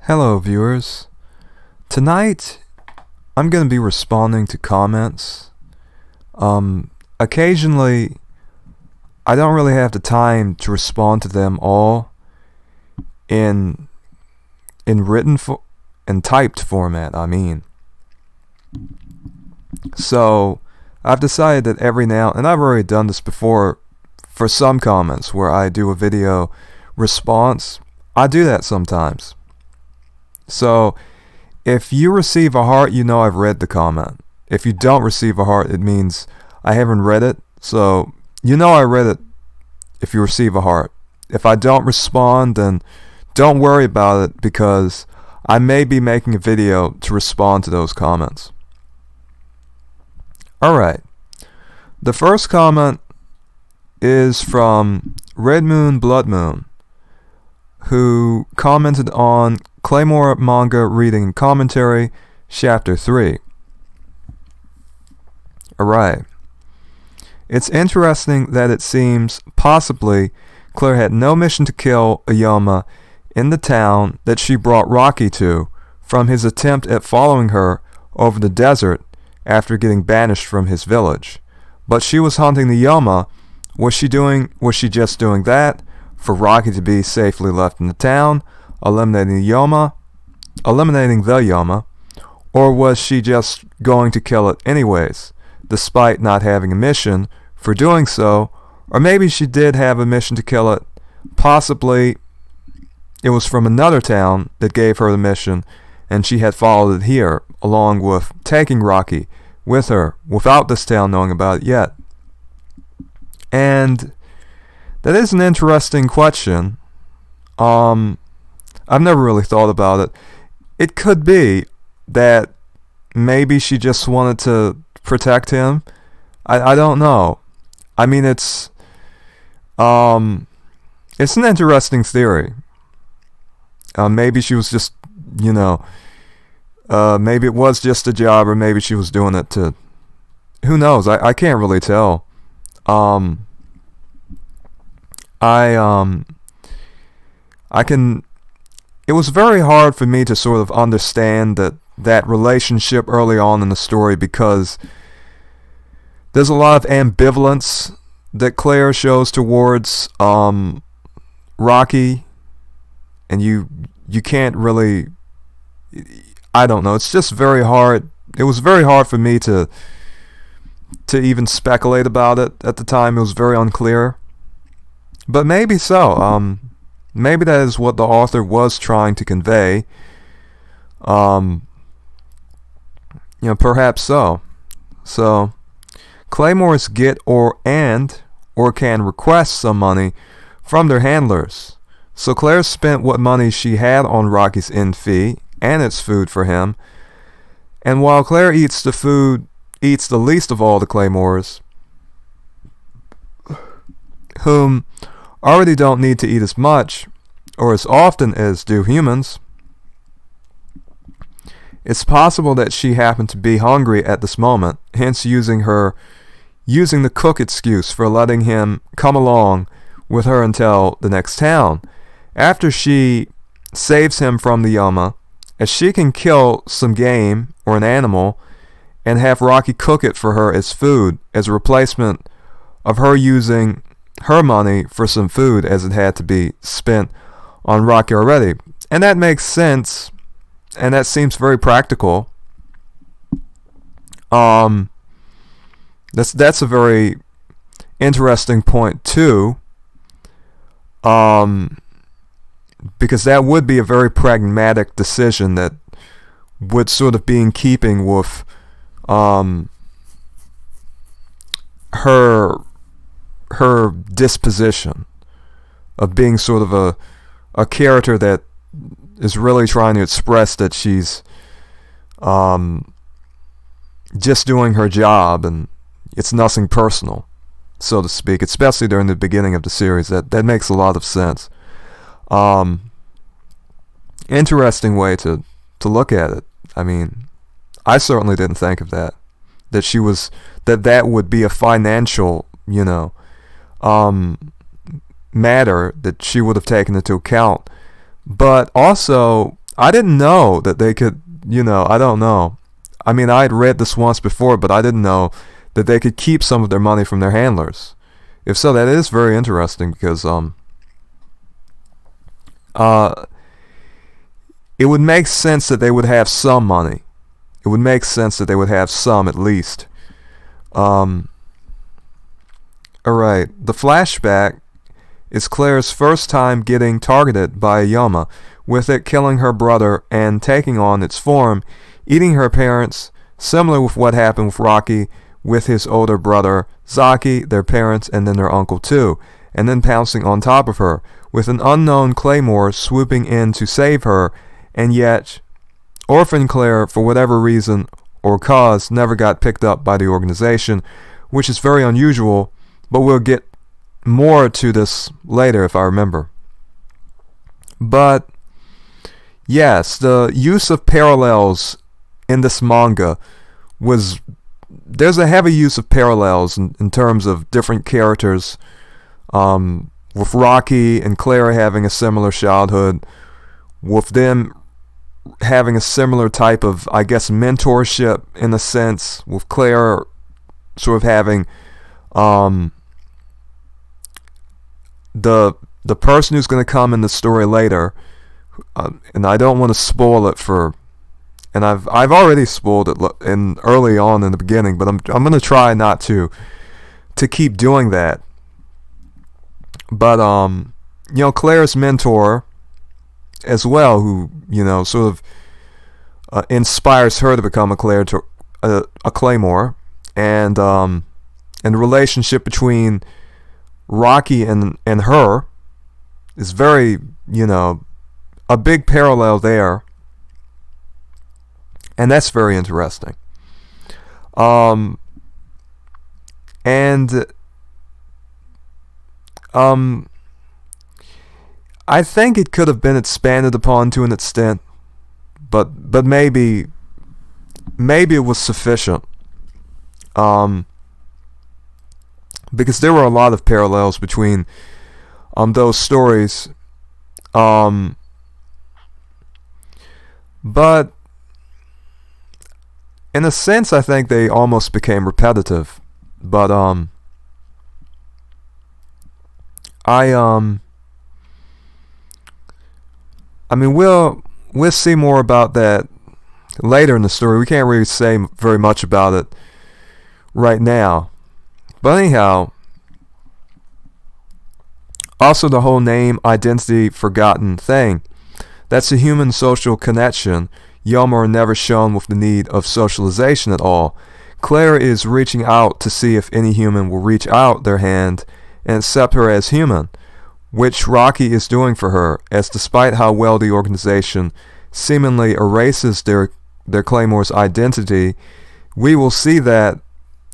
Hello, viewers. Tonight, I'm going to be responding to comments. Occasionally, I don't really have the time to respond to them all in in typed format. So I've decided that every now, and I've already done this before for some comments where I do a video response. I do that sometimes. So if you receive a heart, you know I've read the comment. If you don't receive a heart, it means I haven't read it. So you know I read it if you receive a heart. If I don't respond, then don't worry about it because I may be making a video to respond to those comments. Alright. The first comment is from Red Moon Blood Moon, who commented on Claymore Manga Reading and Commentary, Chapter 3. Alright. It's interesting that it seems possibly Claire had no mission to kill Ayoma in the town that she brought Rocky to from his attempt at following her over the desert after getting banished from his village. But she was hunting the Yoma. Was she just doing that for Rocky to be safely left in the town, eliminating the Yoma, or was she just going to kill it anyways, despite not having a mission for doing so? Or maybe she did have a mission to kill it. Possibly it was from another town that gave her the mission, and she had followed it here, along with taking Rocky with her, without this town knowing about it yet. And that is an interesting question. I've never really thought about it. It could be that maybe she just wanted to protect him. I don't know. I mean, it's an interesting theory. Maybe she was just, maybe it was just a job, or maybe she was doing it to, who knows? I can't really tell. It was very hard for me to sort of understand that relationship early on in the story, because there's a lot of ambivalence that Claire shows towards Rocky, and you can't really, I don't know, it's just very hard. It was very hard for me to even speculate about it at the time. It was very unclear. But maybe so. Maybe that is what the author was trying to convey. Perhaps so. So, Claymores get or can request some money from their handlers. So Claire spent what money she had on Rocky's inn fee and its food for him. And while Claire eats the least of all the Claymores, whom already don't need to eat as much or as often as do humans, it's possible that she happened to be hungry at this moment, hence using the cook excuse for letting him come along with her until the next town. After she saves him from the Yoma, as she can kill some game or an animal and have Rocky cook it for her as food, as a replacement of her using her money for some food, as it had to be spent on Rocky already. And that makes sense, and that seems very practical. That's a very interesting point too, because that would be a very pragmatic decision that would sort of be in keeping with her disposition of being sort of a character that is really trying to express that she's just doing her job and it's nothing personal, so to speak, especially during the beginning of the series. That makes a lot of sense. Interesting way to look at it. I mean, I certainly didn't think of that that would be a financial, matter that she would have taken into account. But also, I didn't know that they could, I don't know. I mean, I had read this once before, but I didn't know that they could keep some of their money from their handlers. If so, that is very interesting because it would make sense that they would have some money. It would make sense that they would have some at least. Alright, the flashback is Claire's first time getting targeted by a Yoma, with it killing her brother and taking on its form, eating her parents, similar with what happened with Rocky with his older brother Zaki, their parents, and then their uncle too, and then pouncing on top of her, with an unknown Claymore swooping in to save her, and yet Orphan Claire, for whatever reason or cause, never got picked up by the organization, which is very unusual, but we'll get more to this later if I remember. But yes, the use of parallels in this manga there's a heavy use of parallels in terms of different characters, with Rocky and Claire having a similar childhood, with them having a similar type of, I guess, mentorship in a sense, with Claire sort of having the person who's going to come in the story later, and I don't want to spoil it and I've already spoiled it in early on in the beginning, but I'm going to try not to keep doing that. But Claire's mentor as well, who sort of inspires her to become a Claymore, and the relationship between Rocky and her is very, a big parallel there, and that's very interesting. I think it could have been expanded upon to an extent, but maybe it was sufficient. Because there were a lot of parallels between those stories. But in a sense, I think they almost became repetitive. But I mean, we'll see more about that later in the story. We can't really say very much about it right now. But anyhow, also the whole name, identity, forgotten thing. That's a human social connection. Yoma are never shown with the need of socialization at all. Claire is reaching out to see if any human will reach out their hand and accept her as human, which Rocky is doing for her, as despite how well the organization seemingly erases their Claymore's identity, we will see that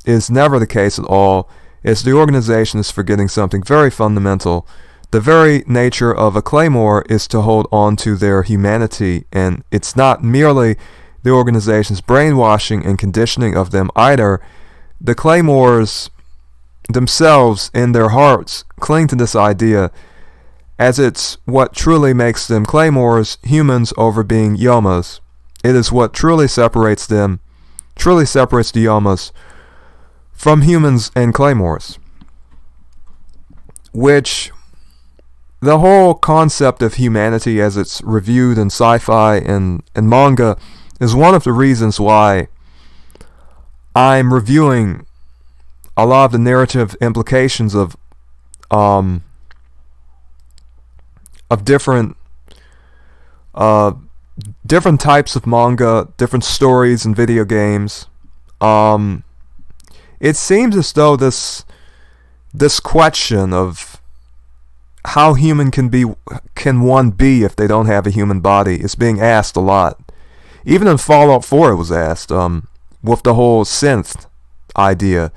is never the case at all, as the organization is forgetting something very fundamental. The very nature of a Claymore is to hold on to their humanity, and it's not merely the organization's brainwashing and conditioning of them either. The Claymores themselves, in their hearts, cling to this idea, as it's what truly makes them Claymores, humans over being Yomas. It is what truly separates the Yomas from humans and Claymores. Which, the whole concept of humanity as it's reviewed in sci-fi and manga is one of the reasons why I'm reviewing a lot of the narrative implications of different types of manga, different stories and video games. It seems as though this question of how human can one be if they don't have a human body is being asked a lot. Even in Fallout 4 it was asked, with the whole synth idea.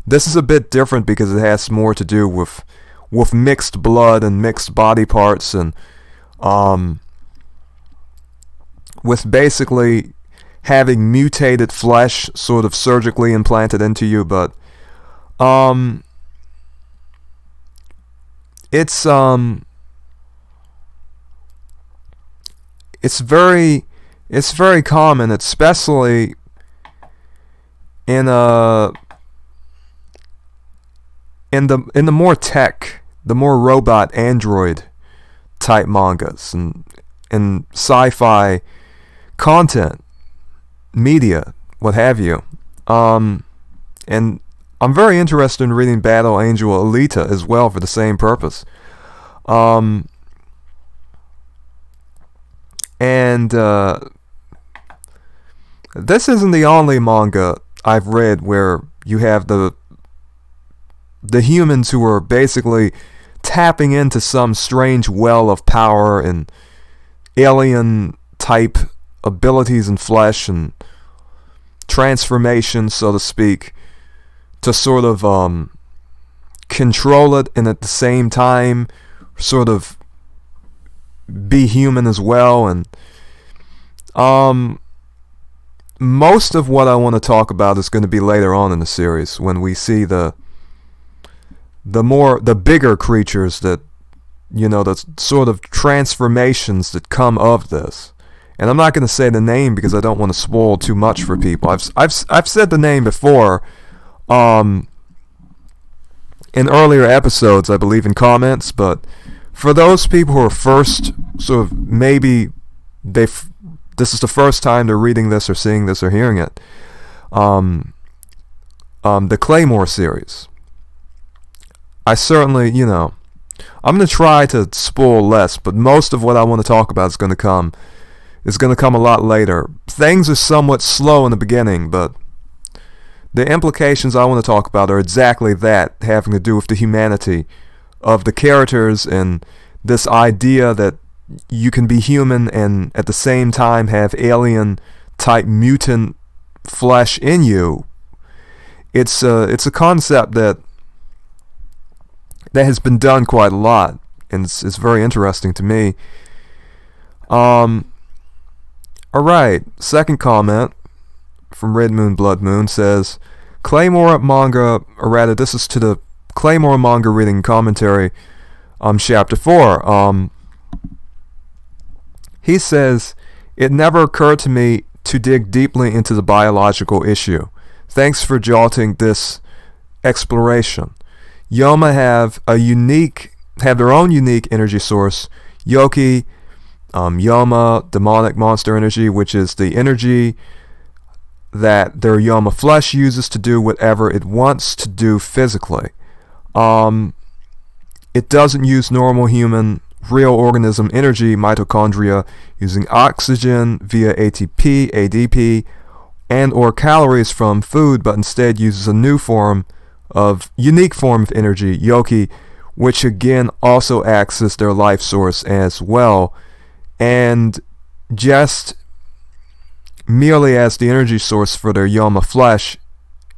This is a bit different because it has more to do with mixed blood and mixed body parts, and with basically having mutated flesh sort of surgically implanted into you. But it's very common, especially in the more tech, the more robot android type mangas and sci-fi content, media, what have you. And I'm very interested in reading Battle Angel Alita as well for the same purpose. And this isn't the only manga I've read where you have the humans who are basically tapping into some strange well of power and alien type abilities in flesh and transformation, so to speak, to sort of control it and at the same time sort of be human as well. And most of what I want to talk about is going to be later on in the series when we see the bigger creatures that, the sort of transformations that come of this. And I'm not going to say the name because I don't want to spoil too much for people. I've said the name before in earlier episodes, I believe, in comments, but for those people who are first sort of maybe this is the first time they're reading this or seeing this or hearing it, the Claymore series. I certainly, I'm going to try to spoil less, but most of what I want to talk about is going to come a lot later. Things are somewhat slow in the beginning, but the implications I want to talk about are exactly that, having to do with the humanity of the characters and this idea that you can be human and at the same time have alien type mutant flesh in you. It's a concept that has been done quite a lot, and it's very interesting to me. Alright, second comment from Red Moon Blood Moon says, Claymore manga, or rather this is to the Claymore manga reading commentary chapter 4. He says, it never occurred to me to dig deeply into the biological issue. Thanks for jolting this exploration. Yoma have their own unique energy source, Yoki, Yoma, demonic monster energy, which is the energy that their Yoma flesh uses to do whatever it wants to do physically. It doesn't use normal human, real organism energy, mitochondria, using oxygen via ATP, ADP, and or calories from food, but instead uses a unique form of energy, Yoki, which again also acts as their life source as well, and just merely as the energy source for their Yoma flesh,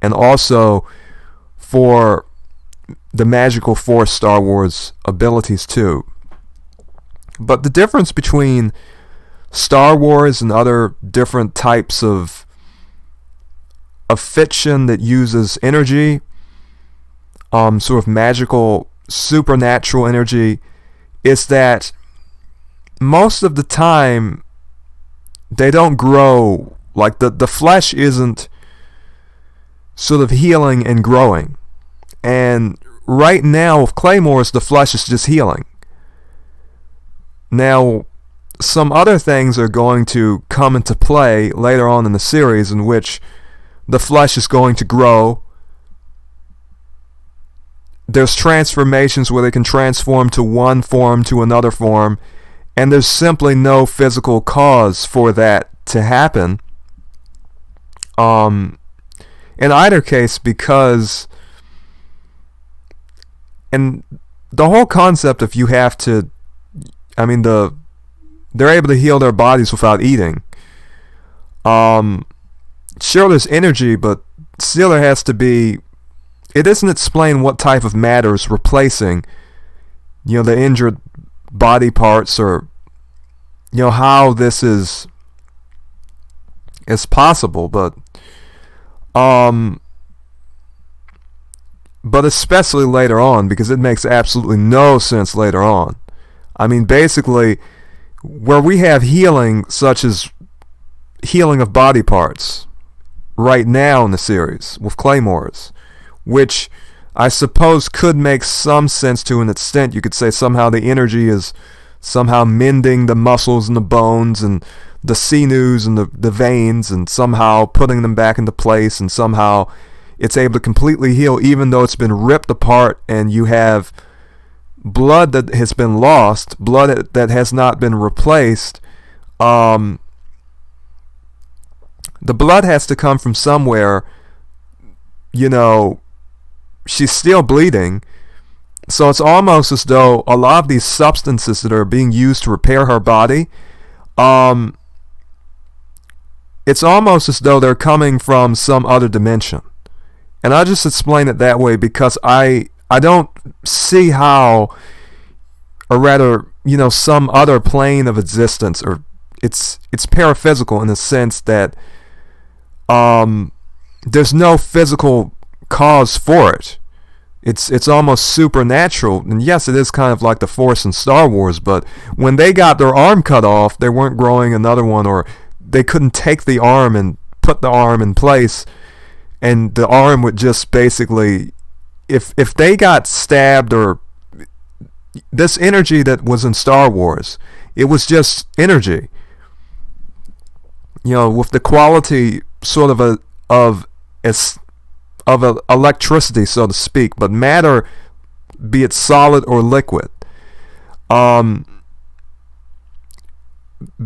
and also for the magical Force Star Wars abilities too. But the difference between Star Wars and other different types of fiction that uses energy, sort of magical, supernatural energy, is that most of the time they don't grow, like the flesh isn't sort of healing and growing. And right now with Claymores, the flesh is just healing. Now, some other things are going to come into play later on in the series in which the flesh is going to grow. There's transformations where they can transform to one form to another form, and there's simply no physical cause for that to happen. In either case, because, and the whole concept of they're able to heal their bodies without eating. Sure, there's energy, but still there has to be. It isn't explained what type of matter is replacing, the injured body parts, or how this is possible. But especially later on, because it makes absolutely no sense later on. Basically, where we have healing, such as healing of body parts, right now in the series with claymores, which I suppose could make some sense to an extent. You could say somehow the energy is somehow mending the muscles and the bones and the sinews and the veins, and somehow putting them back into place, and somehow it's able to completely heal even though it's been ripped apart, and you have blood that has been lost, blood that has not been replaced. The blood has to come from somewhere. She's still bleeding, so it's almost as though a lot of these substances that are being used to repair her body, it's almost as though they're coming from some other dimension. And I just explain it that way because I don't see how, or rather, some other plane of existence, or it's paraphysical in the sense that there's no physical cause for it. It's almost supernatural. And yes, it is kind of like the Force in Star Wars, but when they got their arm cut off, they weren't growing another one, or they couldn't take the arm and put the arm in place, and the arm would just basically, if they got stabbed, or this energy that was in Star Wars, it was just energy, with the quality sort of electricity, so to speak, but matter, be it solid or liquid.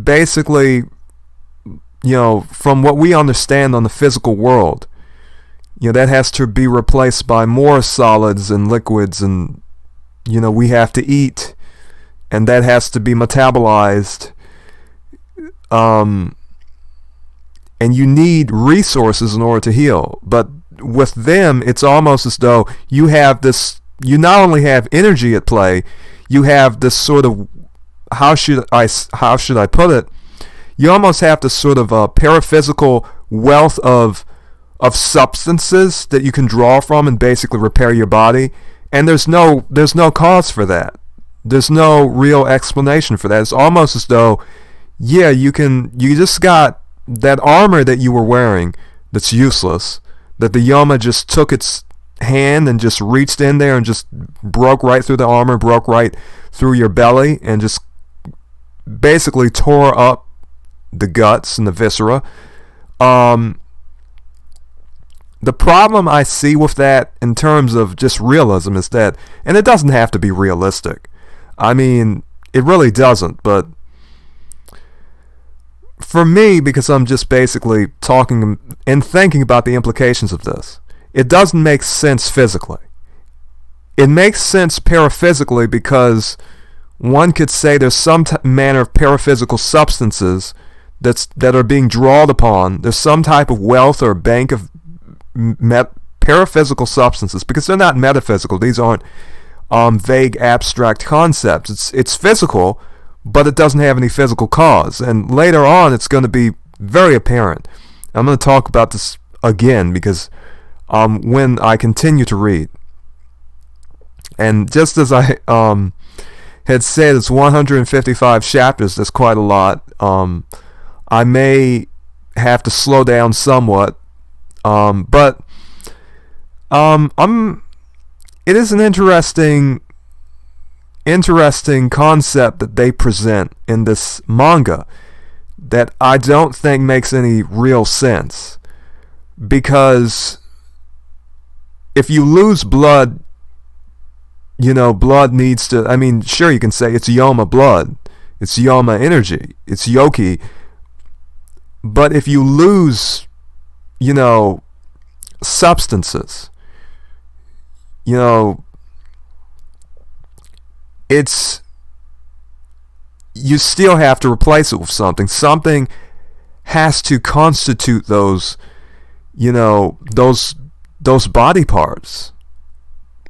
Basically, from what we understand on the physical world, that has to be replaced by more solids and liquids, and we have to eat, and that has to be metabolized, and you need resources in order to heal. But with them, it's almost as though you not only have energy at play, you have this sort of, how should I put it, you almost have this sort of paraphysical wealth of substances that you can draw from and basically repair your body. And there's no cause for that. There's no real explanation for that. It's almost as though, you just got that armor that you were wearing that's useless, that the Yoma just took its hand and just reached in there and just broke right through the armor, broke right through your belly, and just basically tore up the guts and the viscera. The problem I see with that in terms of just realism is that, and it doesn't have to be realistic. I mean, it really doesn't, but for me, because I'm just basically talking and thinking about the implications of this, it doesn't make sense physically. It makes sense paraphysically because one could say there's some manner of paraphysical substances that are being drawn upon. There's some type of wealth or bank of paraphysical substances, because they're not metaphysical. These aren't vague abstract concepts. It's physical, but it doesn't have any physical cause. And later on, it's going to be very apparent. I'm going to talk about this again because when I continue to read, and just as I had said, it's 155 chapters. That's quite a lot. I may have to slow down somewhat, but it is an interesting concept that they present in this manga that I don't think makes any real sense, because if you lose blood, blood needs to, sure, you can say it's Yoma blood, it's Yoma energy, it's Yoki, but if you lose, substances, it's, you still have to replace it with something. Something has to constitute those, those body parts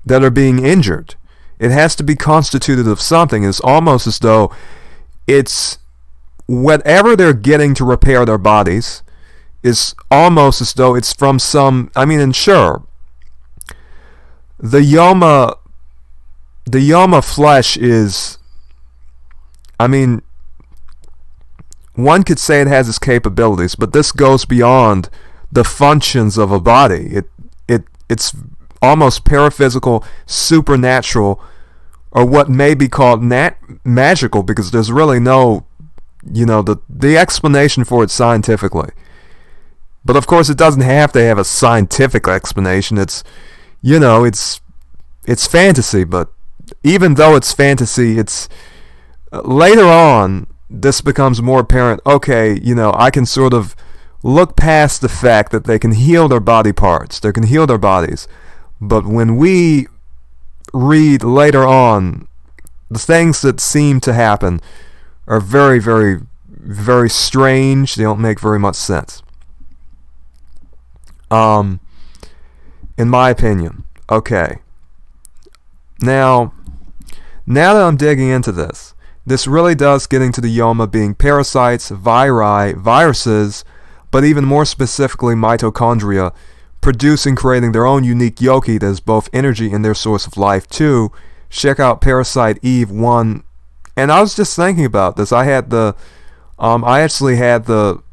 that are being injured. It has to be constituted of something. It's almost as though it's whatever they're getting to repair their bodies is almost as though it's from some, and sure, the Yoma flesh is, one could say it has its capabilities, but this goes beyond the functions of a body. It's almost paraphysical, supernatural, or what may be called magical, because there's really no, the explanation for it scientifically. But of course, it doesn't have to have a scientific explanation. It's fantasy, but even though it's fantasy, it's later on this becomes more apparent. Okay, I can sort of look past the fact that they can heal their body parts, they can heal their bodies. But when we read later on, the things that seem to happen are very, very, very strange. They don't make very much sense. In my opinion. Okay. Now that I'm digging into this really does get into the yoma being parasites, viruses, but even more specifically mitochondria, producing, creating their own unique yoki that is both energy and their source of life too. Check out Parasite Eve 1. And I was just thinking about this. I actually had the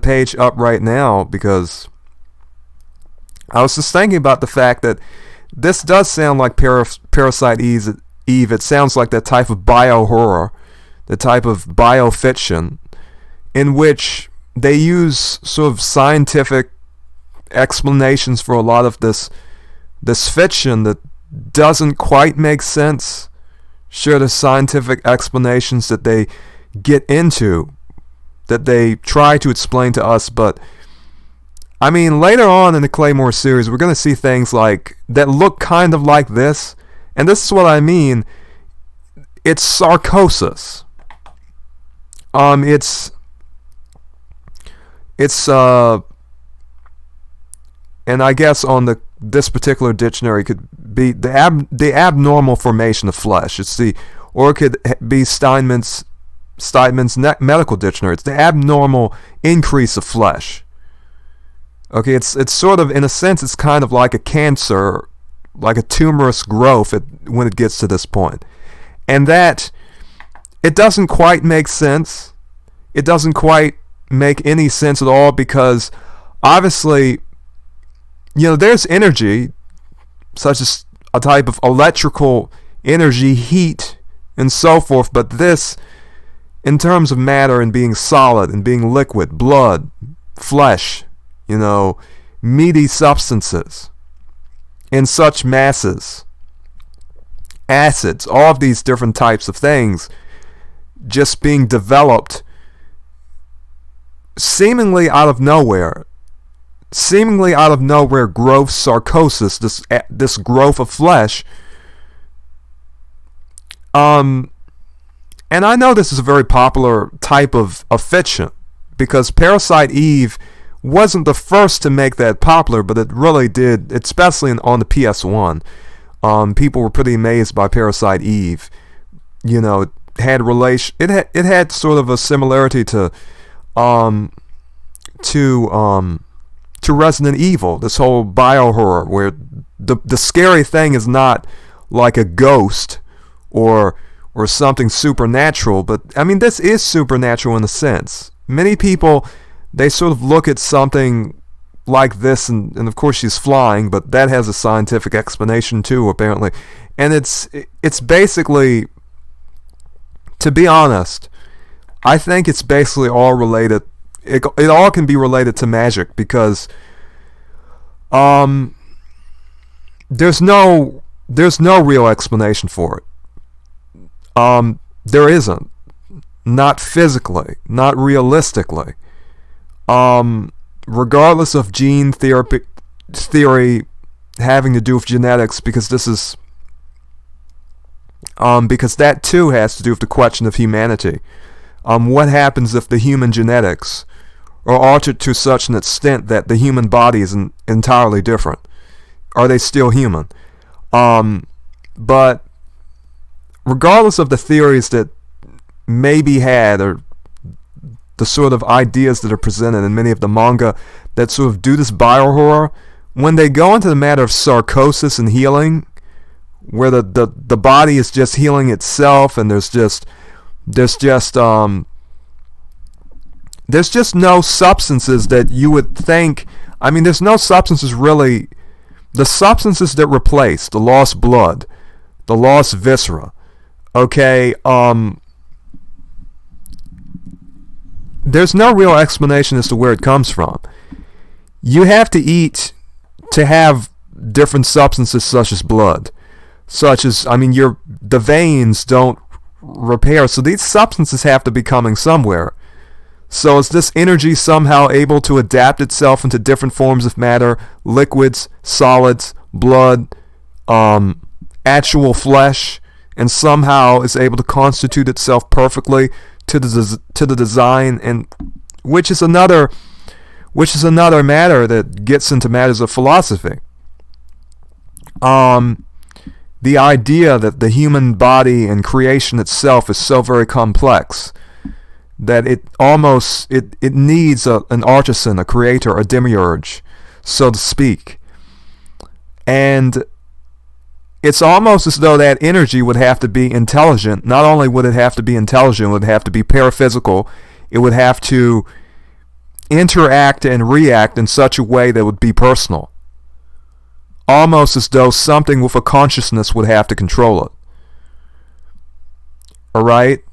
page up right now, because I was just thinking about the fact that this does sound like Parasite Eve. It sounds like that type of bio-horror, the type of bio-fiction, in which they use sort of scientific explanations for a lot of this fiction that doesn't quite make sense. Sure, there's scientific explanations that they get into, that they try to explain to us, but I mean, later on in the Claymore series, we're going to see things like that look kind of like this, and this is what I mean. It's sarcosis. And I guess on this particular dictionary could be the abnormal formation of flesh. Or it could be Steinman's medical dictionary. It's the abnormal increase of flesh. Okay, it's sort of, in a sense, it's kind of like a cancer, like a tumorous growth when it gets to this point. And that, it doesn't quite make sense. It doesn't quite make any sense at all, because obviously, there's energy, such as a type of electrical energy, heat, and so forth, but this, in terms of matter and being solid and being liquid, blood, flesh, meaty substances in such masses, acids, all of these different types of things just being developed seemingly out of nowhere, growth, sarcosis, this growth of flesh. And I know this is a very popular type of fiction, because Parasite Eve wasn't the first to make that popular, but it really did, especially on the PS1. People were pretty amazed by Parasite Eve. It had sort of a similarity to Resident Evil, this whole bio-horror, where the scary thing is not like a ghost or something supernatural, but I mean, this is supernatural in a sense. Many people, they sort of look at something like this, and of course she's flying, but that has a scientific explanation too, apparently. And it's basically, to be honest, I think it's basically all related. It all can be related to magic, because there's no real explanation for it. There isn't. Not physically, not realistically. Regardless of gene theory having to do with genetics, because this is because that too has to do with the question of humanity. What happens if the human genetics are altered to such an extent that the human body is entirely different? Are they still human? But regardless of the theories that may be had, or the sort of ideas that are presented in many of the manga that sort of do this bio-horror, when they go into the matter of sarcosis and healing, where the body is just healing itself, and there's just no substances that you would think. I mean, there's no substances really. The substances that replace the lost blood, the lost viscera, okay, there's no real explanation as to where it comes from. You have to eat to have different substances such as blood, such as, I mean, the veins don't repair, so these substances have to be coming somewhere. So is this energy somehow able to adapt itself into different forms of matter, liquids, solids, blood, actual flesh, and somehow is able to constitute itself perfectly to the design, and which is another matter that gets into matters of philosophy. The idea that the human body and creation itself is so very complex that it needs an artisan, a creator, a demiurge, so to speak. And it's almost as though that energy would have to be intelligent. Not only would it have to be intelligent, it would have to be paraphysical. It would have to interact and react in such a way that would be personal. Almost as though something with a consciousness would have to control it. Alright?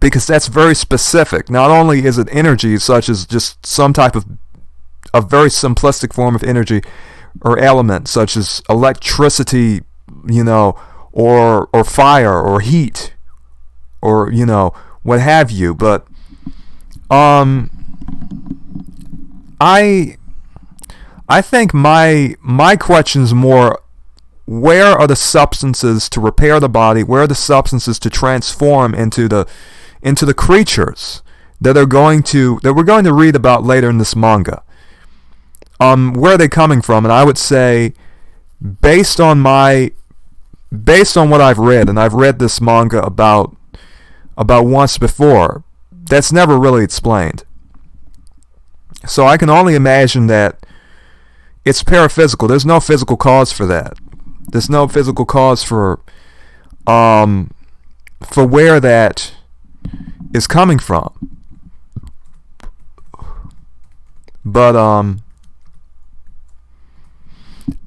Because that's very specific. Not only is it energy, such as just some type of a very simplistic form of energy or element, such as electricity, or fire or heat, or what have you. But I think my question is more, where are the substances to repair the body? Where are the substances to transform into the creatures that we're going to read about later in this manga? Where are they coming from? And I would say, based on what I've read, and I've read this manga about once before, that's never really explained. So I can only imagine that it's paraphysical. There's no physical cause for that. There's no physical cause for where that is coming from. But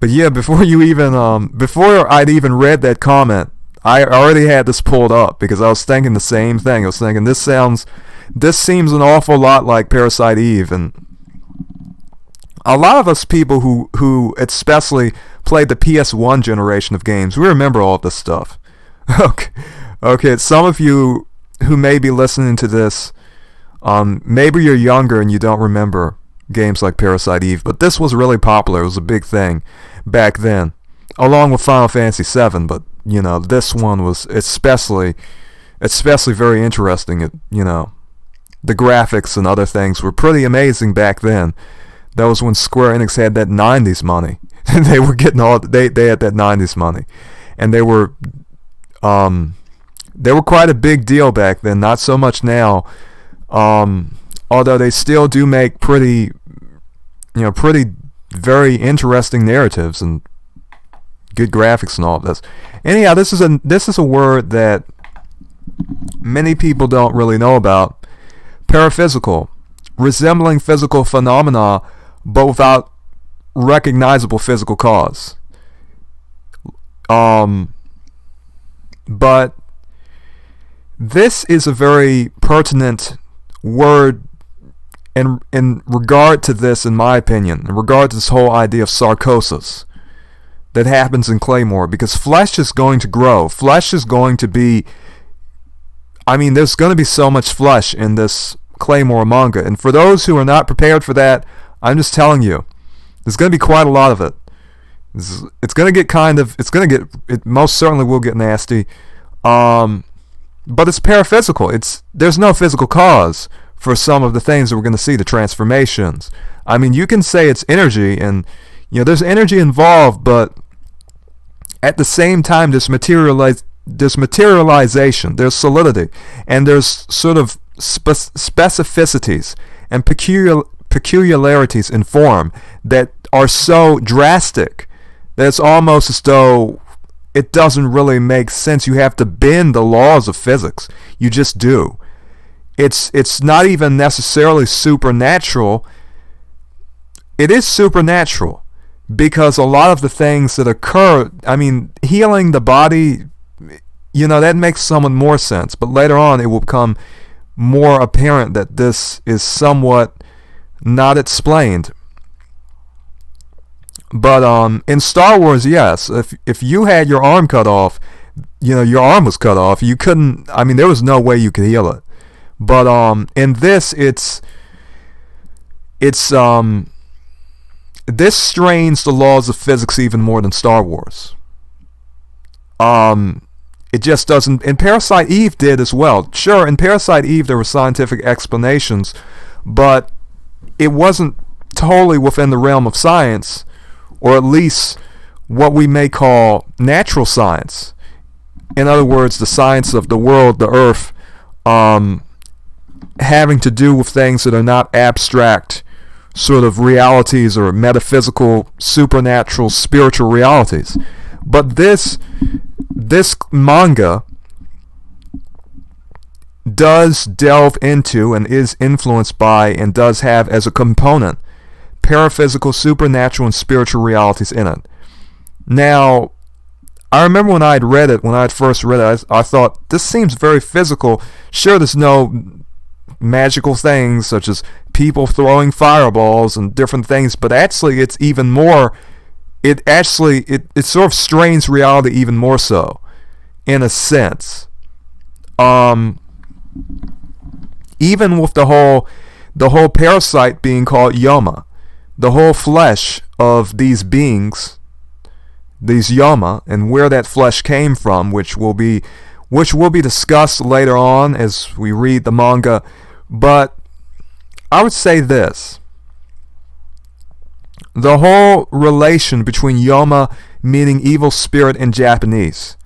yeah, before I'd even read that comment, I already had this pulled up because I was thinking the same thing. I was thinking this seems an awful lot like Parasite Eve, and a lot of us people who especially played the PS1 generation of games, we remember all of this stuff. Okay, some of you who may be listening to this, maybe you're younger and you don't remember games like Parasite Eve, but this was really popular. It was a big thing back then, along with Final Fantasy VII. But this one was especially very interesting. The graphics and other things were pretty amazing back then. That was when Square Enix had that 90s money. They were getting they had that 90s money, and they were quite a big deal back then. Not so much now. Although they still do make pretty very interesting narratives and good graphics and all of this. Anyhow, this is a word that many people don't really know about. Paraphysical, resembling physical phenomena, but without recognizable physical cause. But this is a very pertinent word in regard to this, in my opinion, in regard to this whole idea of sarcosis that happens in Claymore, because flesh is going to grow. Flesh is going to be, there's going to be so much flesh in this Claymore manga, and for those who are not prepared for that, I'm just telling you, there's going to be quite a lot of it. It's going to get it most certainly will get nasty, but it's paraphysical. There's no physical cause for some of the things that we're going to see, the transformations. You can say it's energy, and there's energy involved, but at the same time there's materialization, there's solidity, and there's sort of specificities and peculiarities in form that are so drastic that it's almost as though it doesn't really make sense. You have to bend the laws of physics. You just do. It's not even necessarily supernatural. It is supernatural because a lot of the things that occur, I mean, healing the body, that makes somewhat more sense. But later on, it will become more apparent that this is somewhat not explained. But in Star Wars, yes, if you had your arm cut off, your arm was cut off, you couldn't, I mean, there was no way you could heal it. But in this, this strains the laws of physics even more than Star Wars. It just doesn't. And Parasite Eve did as well. Sure, in Parasite Eve there were scientific explanations, but it wasn't totally within the realm of science, or at least what we may call natural science. In other words, the science of the world, the earth, having to do with things that are not abstract sort of realities or metaphysical, supernatural, spiritual realities. But this manga does delve into and is influenced by and does have as a component paraphysical, supernatural, and spiritual realities in it. Now, I remember when I had first read it, I thought, this seems very physical. Sure, there's no magical things such as people throwing fireballs and different things, but actually it's even more, it sort of strains reality even more so, in a sense. Even with the whole parasite being called Yoma, the whole flesh of these beings, these Yoma, and where that flesh came from, which will be discussed later on as we read the manga. But I would say this: the whole relation between Yoma, meaning evil spirit in Japanese,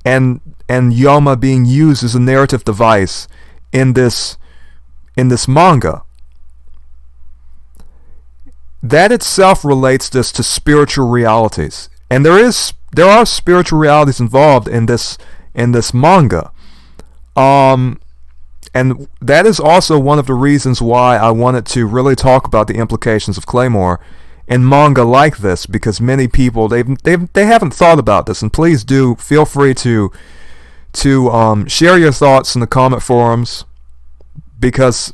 and Yoma being used as a narrative device in this manga, that itself relates this to spiritual realities, and there are spiritual realities involved in this manga, and that is also one of the reasons why I wanted to really talk about the implications of Claymore in manga like this, because many people they haven't thought about this. And please do feel free to share your thoughts in the comment forums, because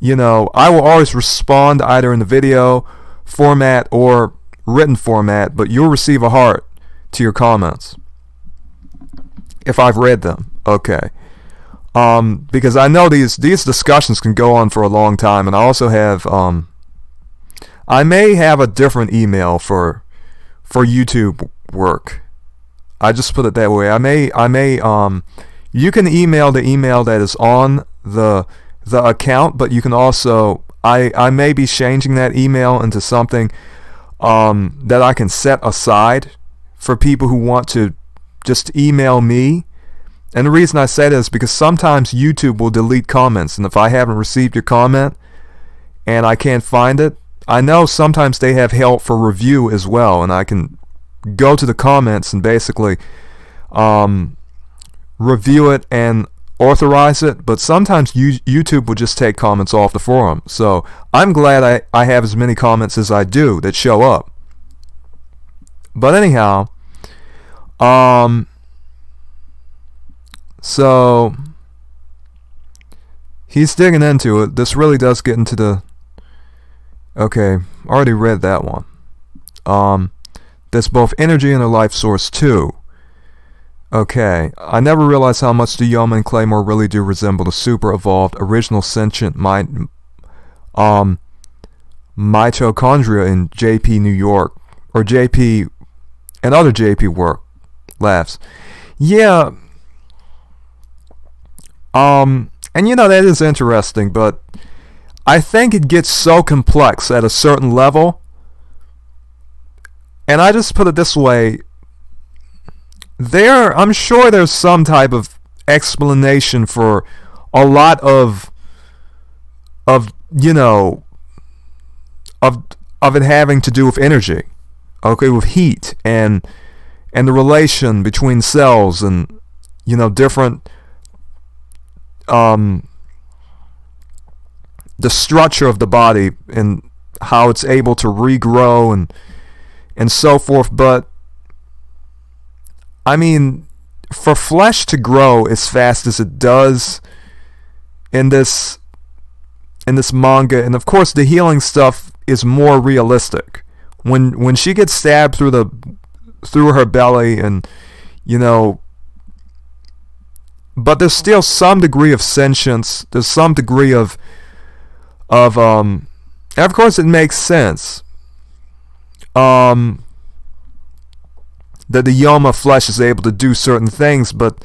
I will always respond either in the video format or written format, but you'll receive a heart to your comments if I've read them. Okay. Because I know these discussions can go on for a long time, and I also have I may have a different email for YouTube work. I just put it that way. I may you can email the email that is on the account, but you can also, I may be changing that email into something that I can set aside for people who want to just email me. And the reason I say that is because sometimes YouTube will delete comments, and if I haven't received your comment and I can't find it, I know sometimes they have help for review as well, and I can go to the comments and basically review it and authorize it, but sometimes YouTube will just take comments off the forum. So I'm glad I have as many comments as I do that show up. But anyhow, so he's digging into it. This really does get into the... Okay, already read that one. There's both energy and a life source too. Okay, I never realized how much the Yoma and Claymore really do resemble the super evolved original sentient mitochondria in JP New York, or JP and other JP work. Laughs. Yeah. And that is interesting, but I think it gets so complex at a certain level. And I just put it this way, I'm sure there's some type of explanation for a lot of it having to do with energy. okay, with heat and the relation between cells and, different, the structure of the body and how it's able to regrow and so forth. But I mean, for flesh to grow as fast as it does in this manga, and of course the healing stuff is more realistic. When she gets stabbed through her belly, and but there's still some degree of sentience. There's some degree of and of course it makes sense that the Yoma flesh is able to do certain things, but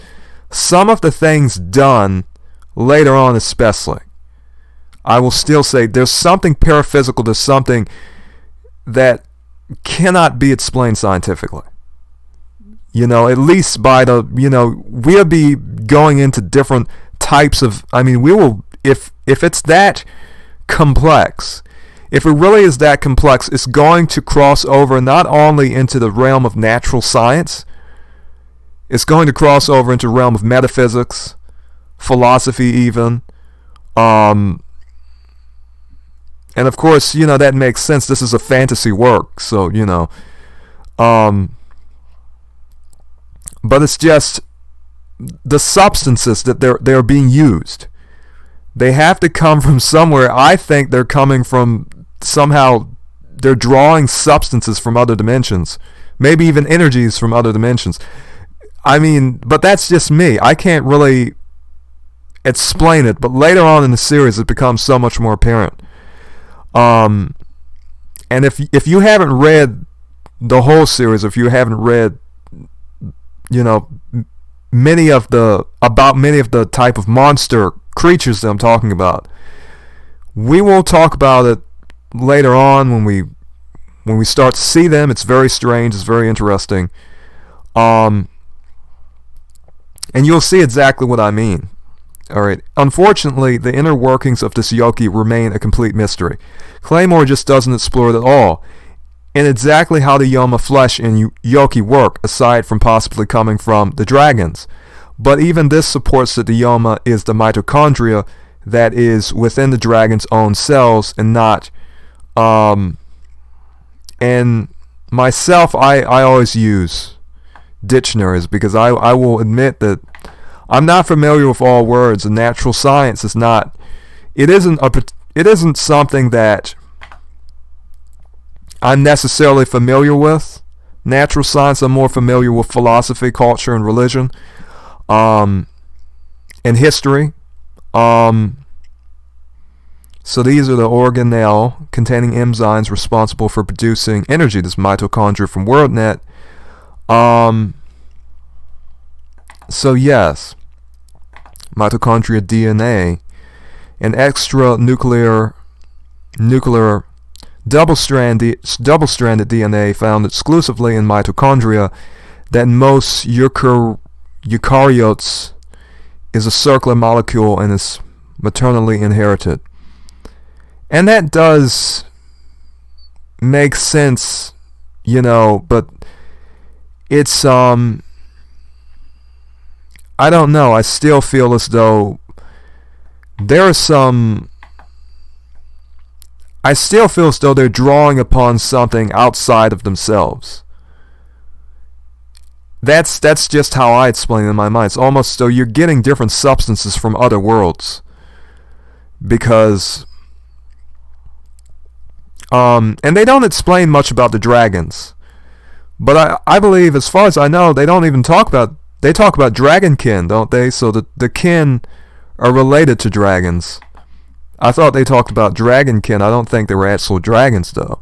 some of the things done later on, especially, I will still say there's something paraphysical, there's something that cannot be explained scientifically. At least by we'll be going into different types of, we will, if it's that complex, if it really is that complex, it's going to cross over not only into the realm of natural science, it's going to cross over into the realm of metaphysics, philosophy even, and of course, that makes sense. This is a fantasy work, so, but it's just the substances that they're being used. They have to come from somewhere. I think they're coming from somehow. They're drawing substances from other dimensions, maybe even energies from other dimensions. But that's just me. I can't really explain it. But later on in the series, it becomes so much more apparent. And if you haven't read the whole series, if you haven't read, many of the type of monster creatures that I'm talking about, we will talk about it later on when we start to see them. It's very strange. It's very interesting. And you'll see exactly what I mean. All right. Unfortunately, the inner workings of this Yoki remain a complete mystery. Claymore just doesn't explore it at all, and exactly how the Yoma flesh in Yoki work, aside from possibly coming from the dragons. But even this supports that the Yoma is the mitochondria that is within the dragon's own cells, and not. And myself, I always use dictionaries, because I will admit that I'm not familiar with all words, and natural science is not. It isn't something that I'm necessarily familiar with. Natural science, I'm more familiar with philosophy, culture, and religion, and history. So these are the organelle containing enzymes responsible for producing energy. This mitochondria from WorldNet. So yes, mitochondria DNA, an extranuclear double-stranded DNA found exclusively in mitochondria that in most eukaryotes is a circular molecule and is maternally inherited. And that does make sense, but it's I don't know. I still feel as though they're drawing upon something outside of themselves. That's just how I explain it in my mind. It's almost as though you're getting different substances from other worlds. Because and they don't explain much about the dragons. But I believe, as far as I know, they don't even talk about. They talk about dragonkin, don't they? So the kin are related to dragons. I thought they talked about dragonkin. I don't think they were actual dragons, though.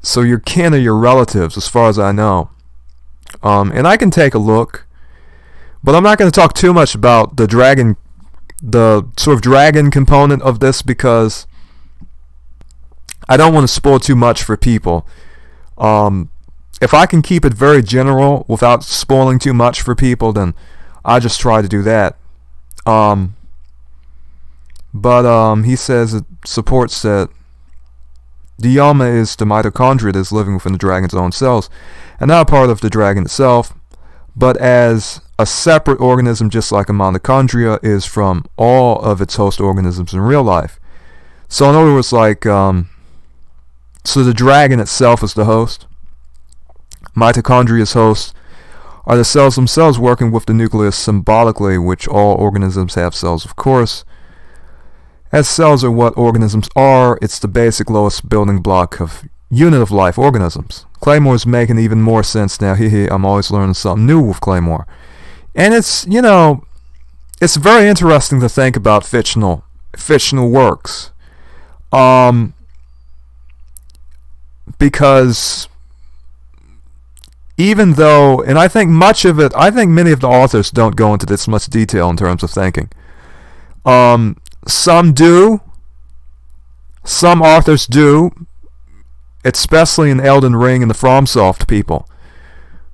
So your kin are your relatives, as far as I know. And I can take a look, but I'm not going to talk too much about the sort of dragon component of this, because I don't want to spoil too much for people. If I can keep it very general without spoiling too much for people, then I just try to do that. But he says it supports that The yoma is the mitochondria that is living within the dragon's own cells, and not a part of the dragon itself, but as a separate organism, just like a mitochondria is from all of its host organisms in real life. So in other words, like, so the dragon itself is the host. Mitochondria's host are the cells themselves working with the nucleus symbolically, which all organisms have cells, of course. As cells are what organisms are, it's the basic lowest building block of unit of life organisms. Claymore's making even more sense now. I'm always learning something new with Claymore. And it's, it's very interesting to think about fictional works. Because even though, and I think many of the authors don't go into this much detail in terms of thinking. Some do. Some authors do, especially in Elden Ring and the FromSoft people,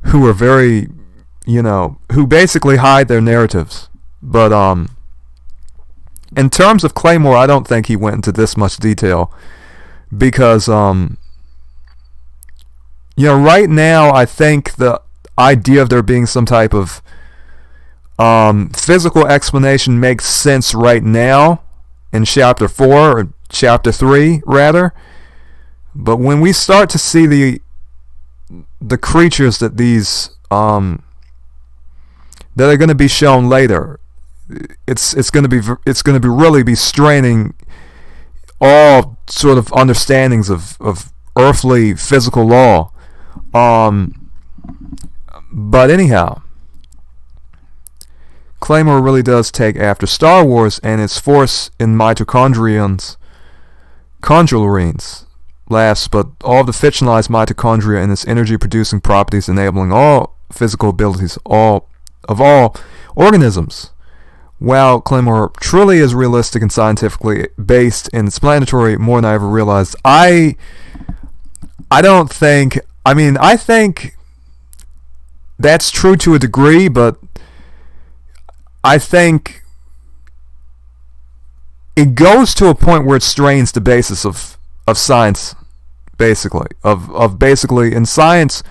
who are very, who basically hide their narratives. But in terms of Claymore, I don't think he went into this much detail because, right now I think the idea of there being some type of physical explanation makes sense right now in chapter 4 or chapter 3 rather. But when we start to see the creatures that these that are going to be shown later, it's going to be really straining all sort of understandings of earthly physical law. But anyhow, Claymore really does take after Star Wars and its force in mitochondrians, conjularines. Laughs, but all the fictionalized mitochondria and its energy-producing properties enabling all physical abilities of all organisms. While Claymore truly is realistic and scientifically based and explanatory more than I ever realized, I think that's true to a degree, but I think it goes to a point where it strains the basis of science, basically. Of basically, in science,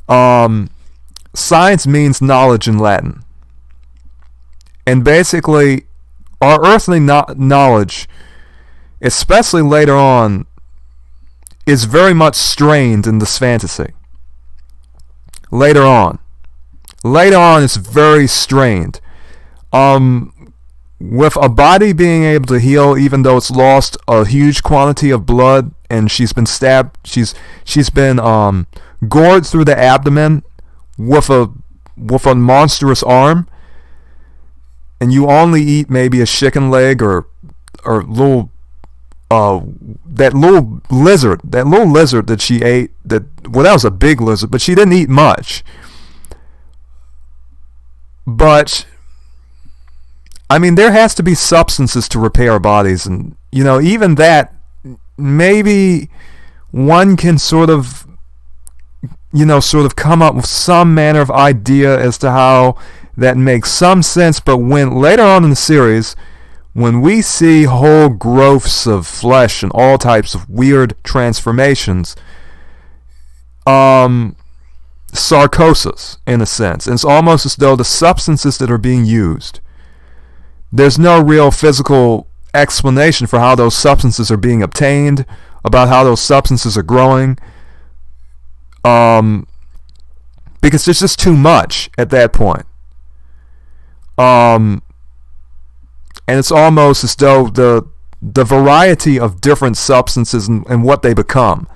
science means knowledge in Latin. And basically, our earthly knowledge, especially later on, is very much strained in this fantasy. Later on, it's very strained. With a body being able to heal even though it's lost a huge quantity of blood and she's been stabbed, she's been gored through the abdomen with a monstrous arm, and you only eat maybe a chicken leg or that little lizard that she ate, that was a big lizard, but she didn't eat much. But there has to be substances to repair our bodies, and even that, maybe one can sort of come up with some manner of idea as to how that makes some sense. But when later on in the series, when we see whole growths of flesh and all types of weird transformations, sarcosis in a sense, and it's almost as though the substances that are being used, there's no real physical explanation for how those substances are being obtained, about how those substances are growing, because there's just too much at that point. And it's almost as though the variety of different substances and what they become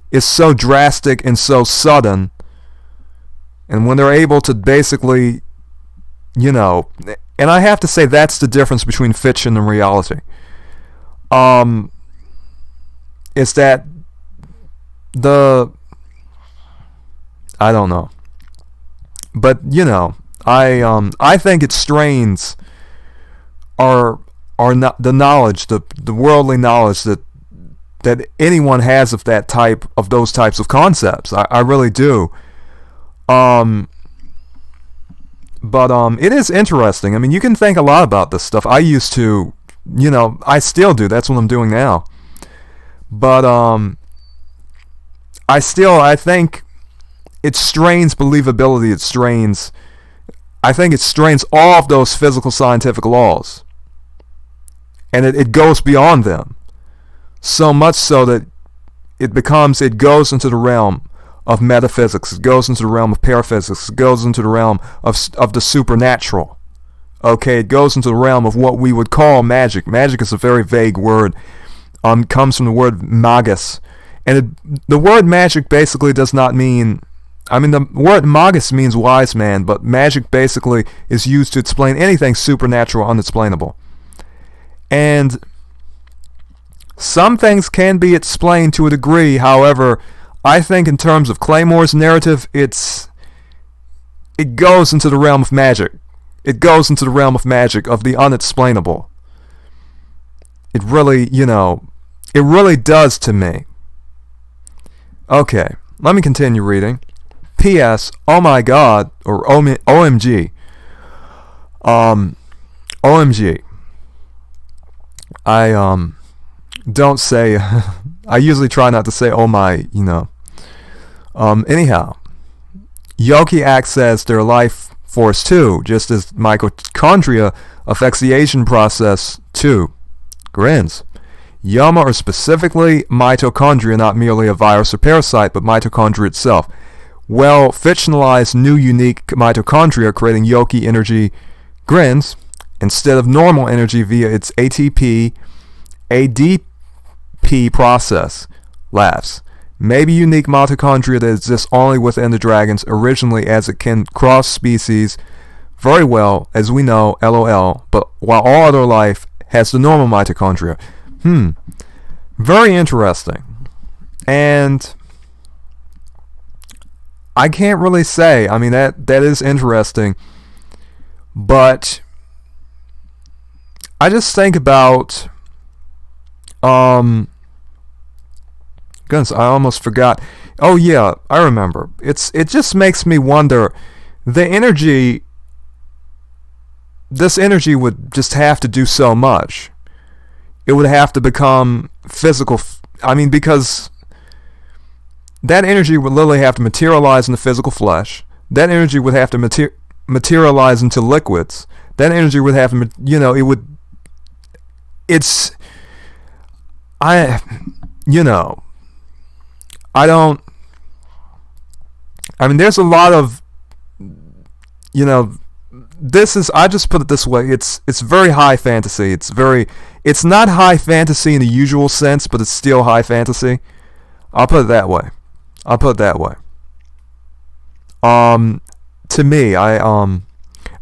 is so drastic and so sudden, and when they're able to basically, and I have to say that's the difference between fiction and reality. Is that I don't know, but I think it strains our the knowledge, the worldly knowledge that anyone has of those types of concepts. I really do. But it is interesting. You can think a lot about this stuff. I used to, I still do. That's what I'm doing now. But I think it strains believability. I think it strains all of those physical scientific laws. And it goes beyond them. So much so that it goes into the realm of metaphysics. It goes into the realm of paraphysics. It goes into the realm of the supernatural. Okay, it goes into the realm of what we would call magic. Magic is a very vague word. Comes from the word magus. And the word magic basically does not mean... the word magus means wise man, but magic basically is used to explain anything supernatural, unexplainable. And some things can be explained to a degree. However, I think in terms of Claymore's narrative, it goes into the realm of magic. It goes into the realm of magic, of the unexplainable. It really, it really does to me. Okay, let me continue reading. P.S. Oh my God, or OMG. OMG. I don't say... I usually try not to say oh my, anyhow. Yoki says their life force too, just as mitochondria affects the aging process too. Grins. Yama are specifically mitochondria, not merely a virus or parasite, but mitochondria itself. Well, fictionalized new unique mitochondria creating Yoki energy. Grins. Instead of normal energy via its ADP process. Laughs. Maybe unique mitochondria that exists only within the dragons originally, as it can cross species very well, as we know, LOL, but while all other life has the normal mitochondria. Very interesting. And I can't really say. That is interesting. But I just think about goodness, I almost forgot. Oh yeah, I remember. It just makes me wonder, this energy would just have to do so much. It would have to become physical. Because that energy would literally have to materialize in the physical flesh. That energy would have to materialize into liquids. That energy would have to, it would... I don't... there's a lot of... I just put it this way, it's very high fantasy. It's not high fantasy in the usual sense, but it's still high fantasy. I'll put it that way. To me, and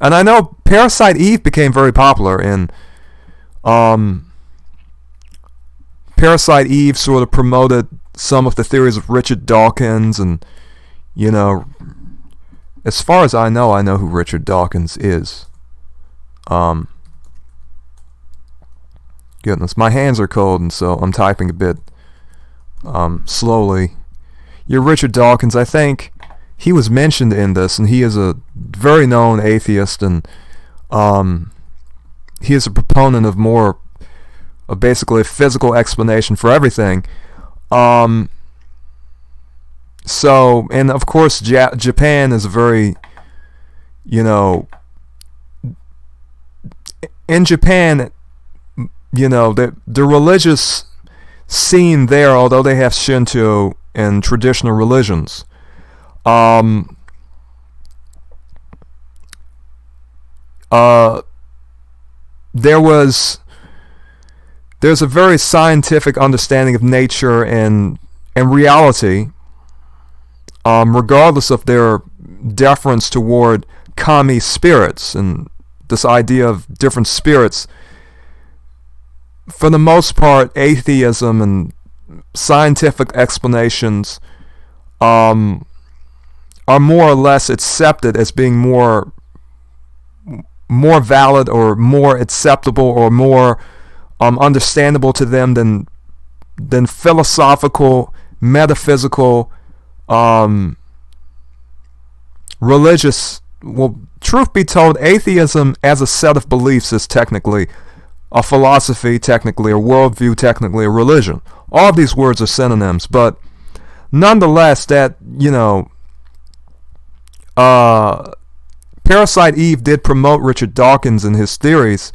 I know Parasite Eve became very popular, and Parasite Eve sort of promoted some of the theories of Richard Dawkins, and as far as I know who Richard Dawkins is. Goodness, my hands are cold, and so I'm typing a bit slowly. You're Richard Dawkins. I think he was mentioned in this, and he is a very known atheist, and he is a proponent of basically a physical explanation for everything. So, and of course, Japan is a very, in Japan, the religious scene there, although they have Shinto and traditional religions, there's a very scientific understanding of nature and reality, regardless of their deference toward kami spirits and this idea of different spirits. For the most part, atheism and scientific explanations are more or less accepted as being more valid or more acceptable or more understandable to them than philosophical, metaphysical, religious. Well, truth be told, atheism as a set of beliefs is technically a philosophy, technically a worldview, technically a religion. all of these words are synonyms, but nonetheless, that, Parasite Eve did promote Richard Dawkins and his theories.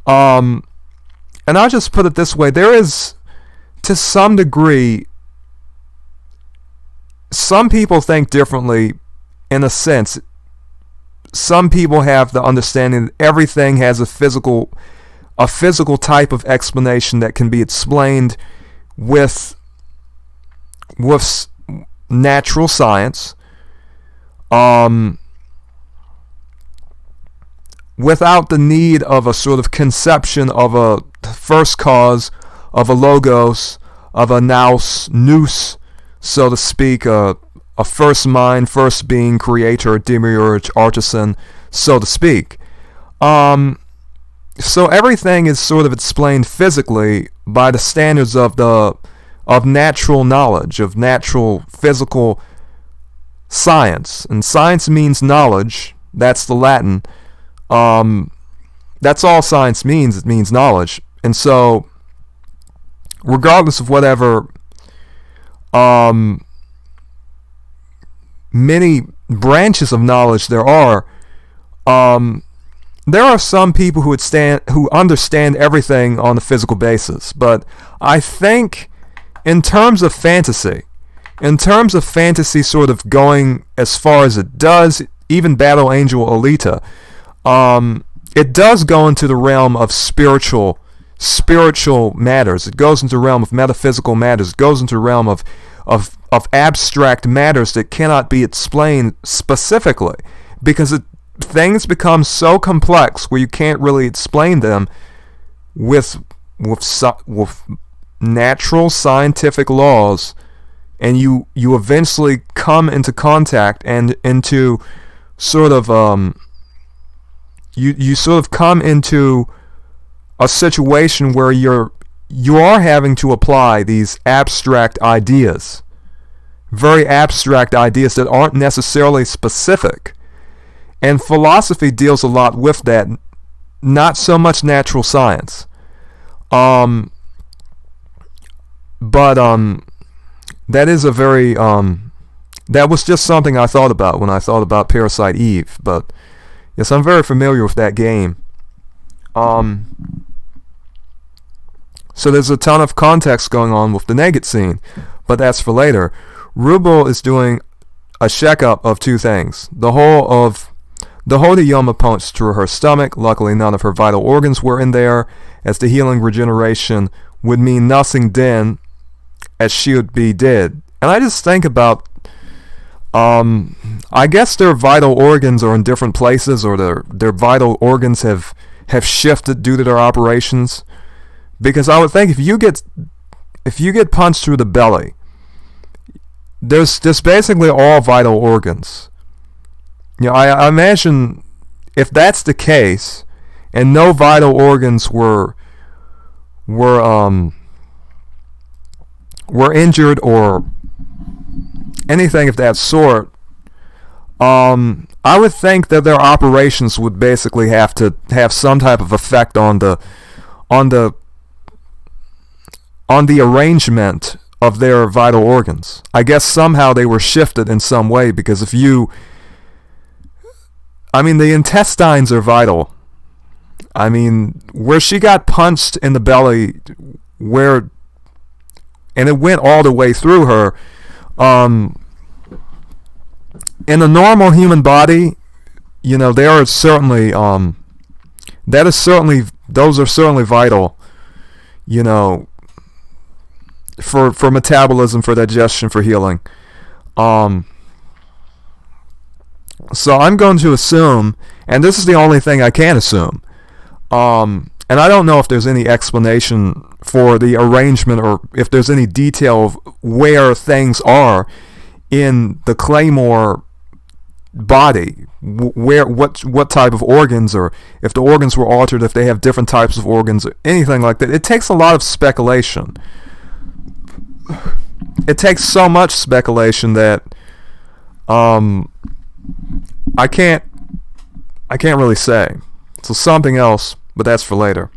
And I'll just put it this way: there is, to some degree, some people think differently. In a sense, some people have the understanding that everything has a physical type of explanation that can be explained with natural science, without the need of a sort of conception of a first cause, of a logos, of a nous, so to speak, a first mind, first being, creator, demiurge, artisan, so to speak. So everything is sort of explained physically by the standards of natural knowledge, of natural physical science. And science means knowledge. That's the Latin. That's all science means. It means knowledge. And so, regardless of whatever many branches of knowledge there are some people who understand everything on a physical basis. But I think in terms of fantasy sort of going as far as it does, even Battle Angel Alita, it does go into the realm of spiritual matters. It goes into the realm of metaphysical matters. It goes into the realm of abstract matters that cannot be explained specifically, because things become so complex where you can't really explain them with natural scientific laws, and you eventually come into contact and into sort of you sort of come into a situation where you are having to apply these abstract ideas, very abstract ideas that aren't necessarily specific. And philosophy deals a lot with that, not so much natural science. But that is a very that was just something I thought about when I thought about Parasite Eve. But yes, I'm very familiar with that game. So there's a ton of context going on with the Negate scene, but that's for later. Rubel is doing a checkup of two things: the Holy Yoma punched through her stomach. Luckily, none of her vital organs were in there, as the healing regeneration would mean nothing then, as she would be dead. And I just think about, I guess their vital organs are in different places, or their vital organs have shifted due to their operations. Because I would think if you get punched through the belly, there's basically all vital organs. I imagine if that's the case, and no vital organs were injured or anything of that sort, I would think that their operations would basically have to have some type of effect on the arrangement of their vital organs. I guess somehow they were shifted in some way, because the intestines are vital. Where she got punched in the belly, and it went all the way through her, in a normal human body, there are certainly, those are certainly vital, for metabolism, for digestion, for healing. So I'm going to assume, and this is the only thing I can assume, and I don't know if there's any explanation for the arrangement, or if there's any detail of where things are in the Claymore body, what type of organs, or if the organs were altered, if they have different types of organs, or anything like that. It takes a lot of speculation. It takes so much speculation that I can't really say. So something else, but that's for later.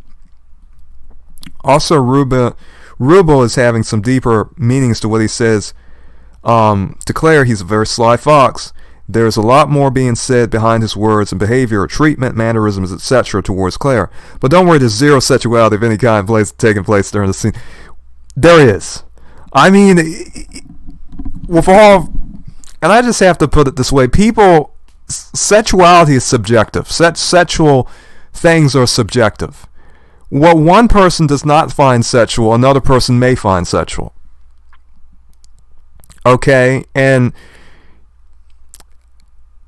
Also, Rubel Ruble is having some deeper meanings to what he says. To Claire, he's a very sly fox. There's a lot more being said behind his words and behavior, treatment, mannerisms, etc. towards Claire. But don't worry, there's zero sexuality of any kind taking place during the scene. There is. I mean, with all, and I just have to put it this way: sexuality is subjective. Sexual things are subjective. What one person does not find sexual, another person may find sexual. Okay, and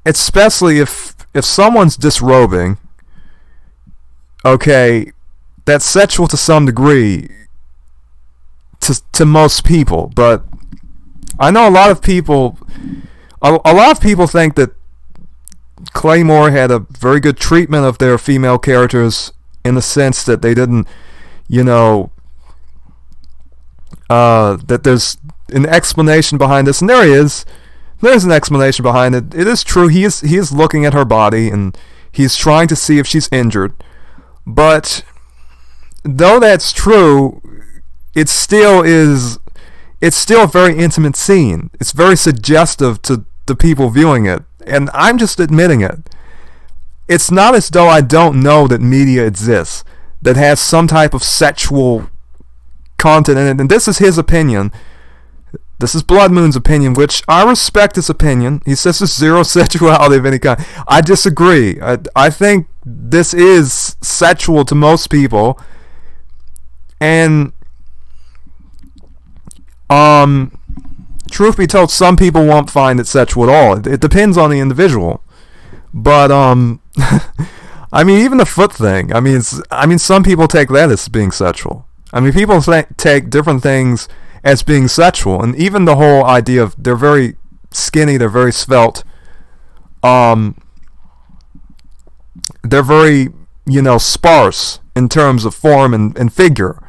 especially if someone's disrobing, okay, that's sexual to some degree to most people. But I know a lot of people think that Claymore had a very good treatment of their female characters, in the sense that they didn't, that there's an explanation behind this, and there's an explanation behind it. It is true, he is looking at her body and he's trying to see if she's injured, but though that's true, it still a very intimate scene. It's very suggestive to the people viewing it, and I'm just admitting it. It's not as though I don't know that media exists that has some type of sexual content in it, and this is his opinion. This is Blood Moon's opinion, which I respect his opinion. He says there's zero sexuality of any kind. I disagree. I think this is sexual to most people, and truth be told, some people won't find it sexual at all. It depends on the individual. But I mean, even the foot thing. I mean, some people take that as being sexual. I mean, people take different things as being sexual, and even the whole idea of they're very skinny, they're very svelte, they're very sparse in terms of form and figure.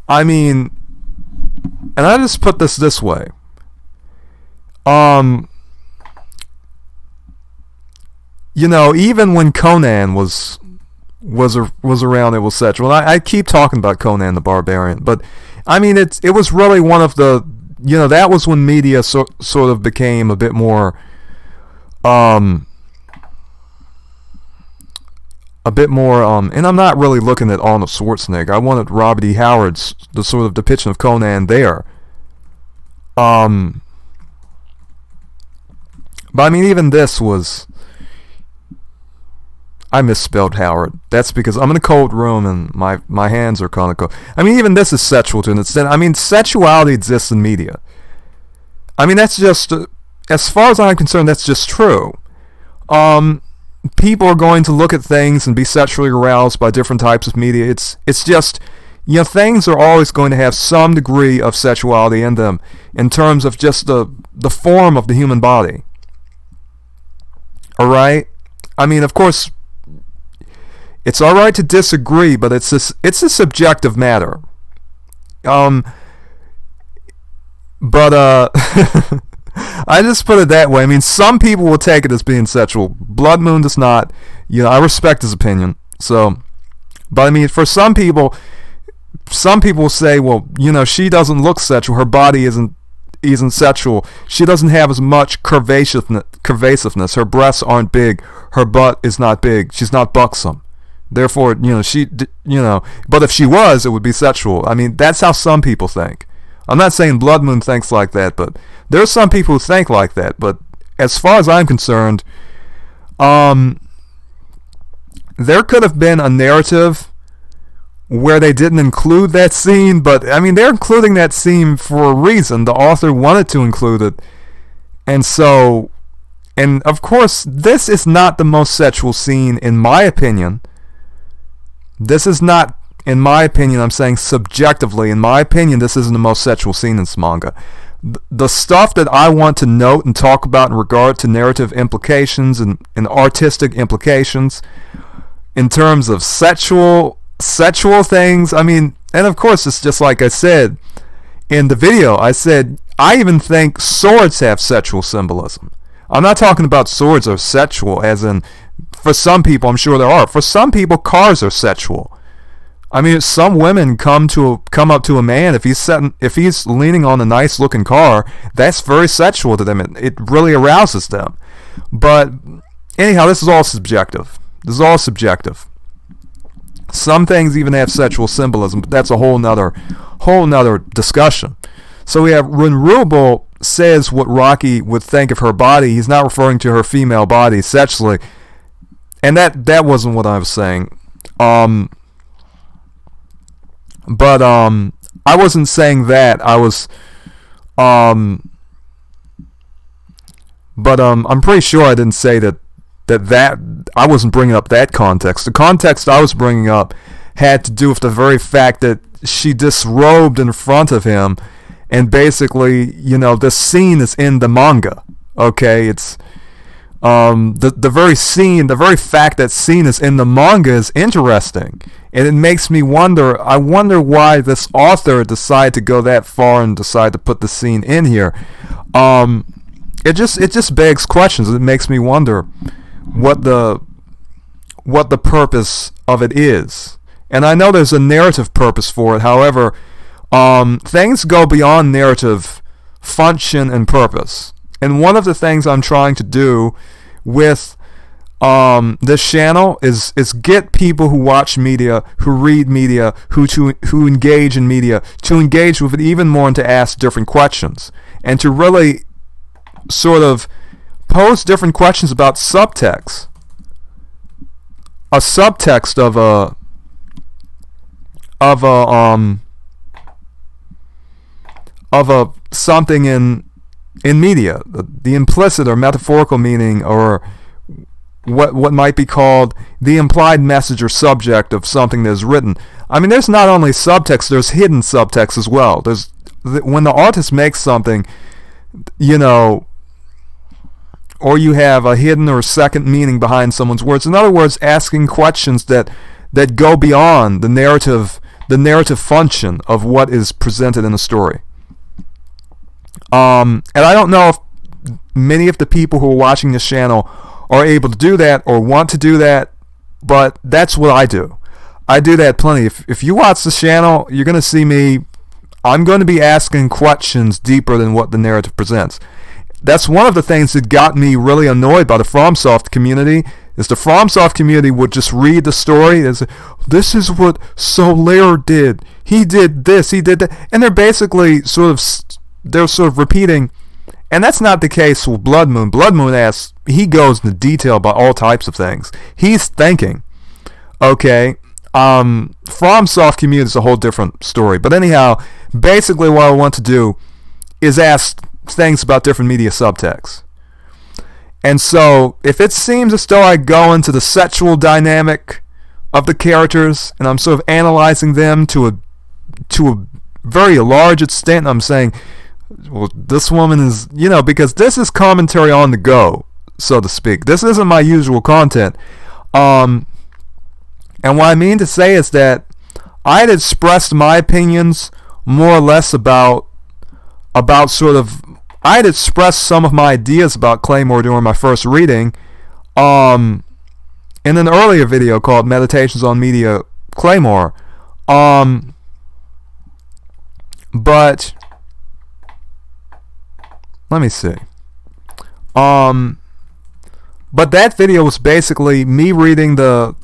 I mean, and I just put this way. Even when Conan was around, it was sexual. I keep talking about Conan the Barbarian, but I mean, it was really one of the, that was when media sort of became a bit more, and I'm not really looking at Arnold Schwarzenegger. I wanted Robert E. Howard's the sort of depiction of Conan there. But I mean, even this was, I misspelled Howard. That's because I'm in a cold room and my hands are kind of cold. I mean, even this is sexual to an extent. I mean, sexuality exists in media. I mean, that's just, as far as I'm concerned, that's just true. People are going to look at things and be sexually aroused by different types of media. It's just, things are always going to have some degree of sexuality in them, in terms of just the form of the human body. Alright? I mean, of course, it's alright to disagree, but it's a subjective matter. But I just put it that way. I mean, some people will take it as being sexual. Blood Moon does not. I respect his opinion. So, but I mean, for some people will say, well, she doesn't look sexual. Her body isn't sexual. She doesn't have as much curvaceveness. Her breasts aren't big. Her butt is not big. She's not buxom. Therefore, but if she was, it would be sexual. I mean, that's how some people think. I'm not saying Blood Moon thinks like that, but there are some people who think like that. But as far as I'm concerned, there could have been a narrative where they didn't include that scene, but I mean, they're including that scene for a reason. The author wanted to include it, and so, and of course, this is not the most sexual scene, in my opinion. This is not, in my opinion, I'm saying subjectively, in my opinion, this isn't the most sexual scene in this manga. The stuff that I want to note and talk about in regard to narrative implications and artistic implications, in terms of sexual things, I mean, and of course, it's just like I said in the video, I said, I even think swords have sexual symbolism. I'm not talking about swords are sexual, as in, for some people, I'm sure there are. For some people, cars are sexual. I mean, some women come up to a man if he's leaning on a nice looking car. That's very sexual to them. It really arouses them. But anyhow, this is all subjective. Some things even have sexual symbolism, but that's a whole nother discussion. So we have when Rubel says what Rocky would think of her body, he's not referring to her female body sexually, and that wasn't what I was saying. But I wasn't saying that. I was but I'm pretty sure I didn't say that I wasn't bringing up that context. The context I was bringing up had to do with the very fact that she disrobed in front of him, and basically, this scene is in the manga. Okay, it's the very fact that scene is in the manga is interesting, and it makes me wonder. I wonder why this author decided to go that far and decide to put the scene in here. It just begs questions. It makes me wonder what the purpose of it is. And I know there's a narrative purpose for it. However, things go beyond narrative function and purpose. And one of the things I'm trying to do with this channel is get people who watch media, who read media, who engage in media, to engage with it even more and to ask different questions. And to really sort of pose different questions about subtext. A subtext of a something in media, the implicit or metaphorical meaning, or what might be called the implied message or subject of something that is written. I mean, there's not only subtext, there's hidden subtext as well. There's when the artist makes something, or you have a hidden or second meaning behind someone's words. In other words, asking questions that go beyond the narrative function of what is presented in the story. And I don't know if many of the people who are watching this channel are able to do that or want to do that, but that's what I do. I do that plenty. If you watch the channel, you're going to see me. I'm going to be asking questions deeper than what the narrative presents. That's one of the things that got me really annoyed by the FromSoft community, is the FromSoft community would just read the story and say, this is what Solaire did. He did this, he did that. And they're basically sort of repeating. And that's not the case with Blood Moon. Blood Moon asks, he goes into detail about all types of things. He's thinking. Okay. FromSoft community is a whole different story. But anyhow, basically what I want to do is ask things about different media subtexts. And so if it seems as though I go into the sexual dynamic of the characters and I'm sort of analyzing them to a very large extent, I'm saying, well, this woman is, because this is commentary on the go, so to speak. This isn't my usual content. And what I mean to say is that I had expressed my opinions more or less about I had expressed some of my ideas about Claymore during my first reading in an earlier video called Meditations on Media Claymore. But let me see. But that video was basically me reading the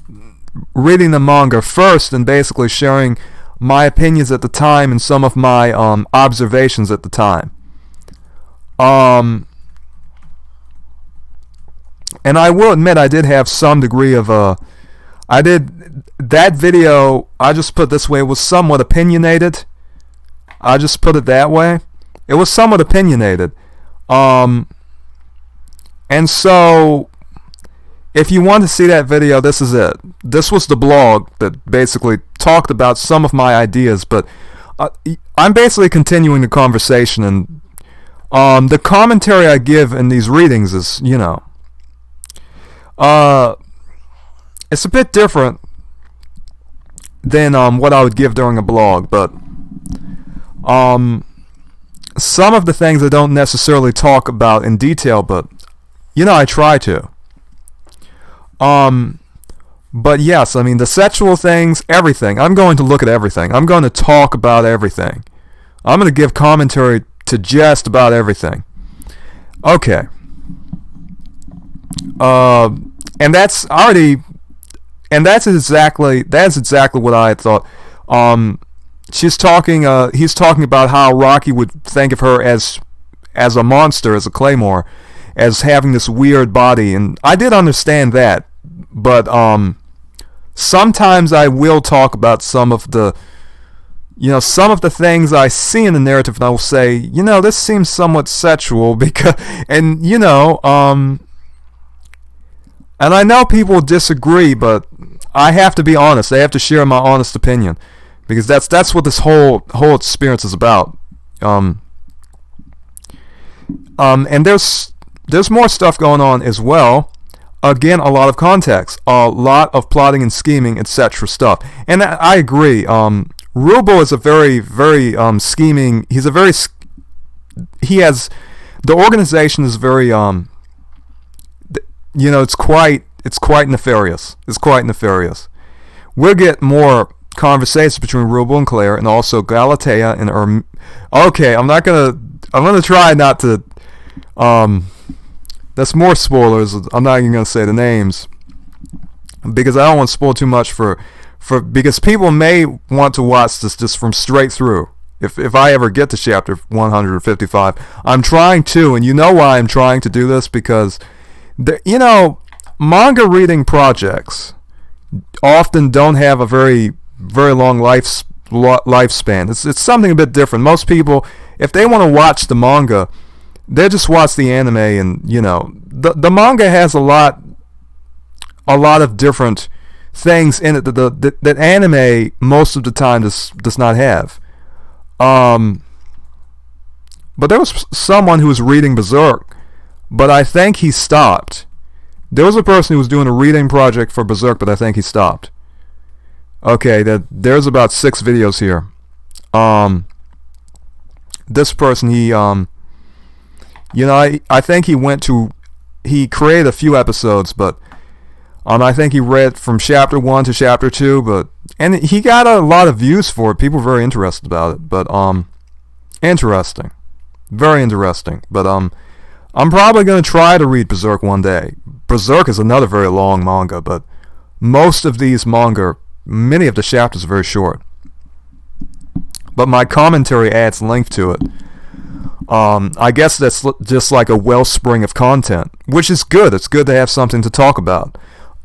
manga first and basically sharing my opinions at the time and some of my observations at the time. And I will admit I did have some degree of that video, I just put it this way, it was somewhat opinionated. I just put it that way. It was somewhat opinionated. And so if you want to see that video, this is it. This was the blog that basically talked about some of my ideas, but I'm basically continuing the conversation, and the commentary I give in these readings is, it's a bit different than what I would give during a blog, but some of the things I don't necessarily talk about in detail, but I try to. But yes, I mean, the sexual things, everything. I'm going to look at everything. I'm going to talk about everything. I'm going to give commentary to just about everything. Okay. And that's already, and that's exactly what I had thought. He's talking about how Rocky would think of her as a monster, as a claymore, as having this weird body, and I did understand that, but sometimes I will talk about some of the things I see in the narrative, and I will say, this seems somewhat sexual, because, and and I know people disagree, but I have to be honest. I have to share my honest opinion, because that's what this whole experience is about. And there's more stuff going on as well. Again, a lot of context, a lot of plotting and scheming, etc. stuff. And I agree. Ruble is a very, very scheming. He has, the organization is very it's quite nefarious. It's quite nefarious. We'll get more conversations between Ruble and Claire, and also Galatea and Okay, I'm gonna try not to. That's more spoilers. I'm not even gonna say the names, because I don't want to spoil too much because people may want to watch this just from straight through. If I ever get to chapter 155, I'm trying to, and you know why I'm trying to do this, because manga reading projects often don't have a very, very long lifespan. It's something a bit different. Most people, if they want to watch the manga, they just watch the anime, and the manga has a lot of different things in it that anime most of the time does not have. But there was someone who was reading Berserk, but I think he stopped. There was a person who was doing a reading project for Berserk, but I think he stopped. Okay, there's about 6 videos here. This person, I think he created a few episodes, but I think he read from chapter 1 to chapter 2, and he got a lot of views for it. People were very interested about it, but interesting. Very interesting. But I'm probably going to try to read Berserk one day. Berserk is another very long manga, but most of these manga, many of the chapters are very short. But my commentary adds length to it. I guess that's just like a wellspring of content, which is good. It's good to have something to talk about.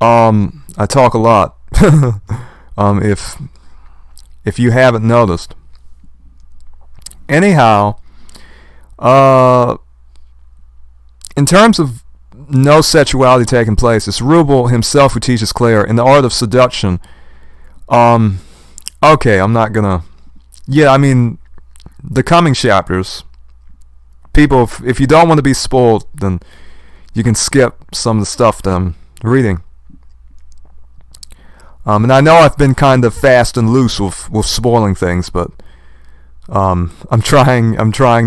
I talk a lot. If you haven't noticed. Anyhow, in terms of no sexuality taking place, it's Ruble himself who teaches Claire in the art of seduction. Okay, I'm not gonna. Yeah, I mean, the coming chapters. People, if you don't want to be spoiled, then you can skip some of the stuff that I'm reading. And I know I've been kind of fast and loose with spoiling things, but I'm trying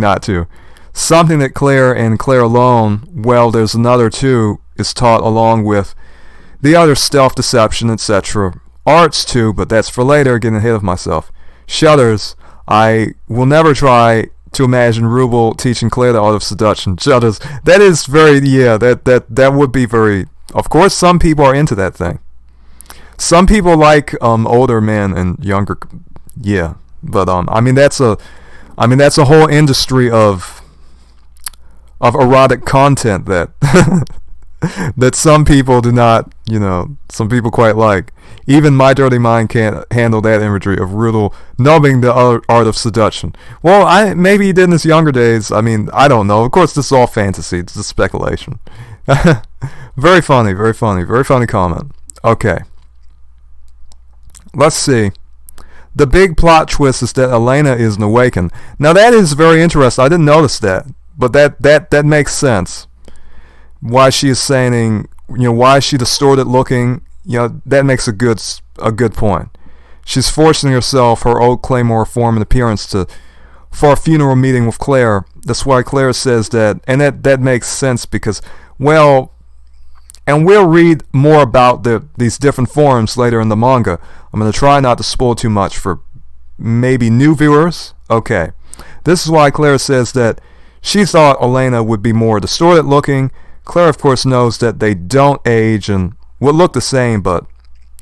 not to. Something that Claire and Claire alone, well, there's another too, is taught along with the other stealth, deception, etc. Arts too, but that's for later, getting ahead of myself. Shudders, I will never try to imagine Ruble teaching Claire the art of seduction. Shudders, that is very, that would be very, of course some people are into that thing. Some people like older men and younger, yeah, but I mean that's a whole industry of erotic content that that some people do not, some people quite like. Even my dirty mind can't handle that imagery of Ruble knowing the art of seduction. Well, maybe he did in his younger days. I mean, I don't know. Of course, this is all fantasy. It's just speculation. Very funny, very funny, very funny comment. Okay. Let's see. The big plot twist is that Elena is an awakened. Now that is very interesting. I didn't notice that, but that makes sense. Why she is saying, why is she distorted looking? That makes a good point. She's forcing herself, her old Claymore form and appearance, for a funeral meeting with Claire. That's why Claire says that, and that makes sense because, well, And we'll read more about these different forms later in the manga. I'm going to try not to spoil too much for maybe new viewers. Okay. This is why Claire says that she thought Elena would be more distorted looking. Claire, of course, knows that they don't age and would look the same, but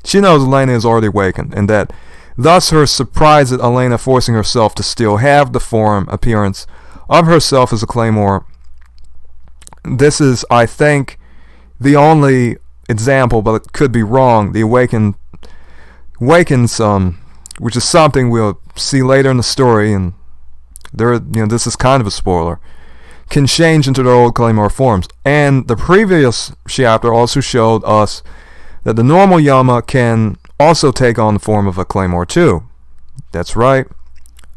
she knows Elena is already awakened, and that thus her surprise at Elena forcing herself to still have the form appearance of herself as a Claymore. This is, I think, the only example, but it could be wrong. The awakens, which is something we'll see later in the story, and this is kind of a spoiler, can change into their old Claymore forms. And the previous chapter also showed us that the normal Yama can also take on the form of a Claymore too. That's right.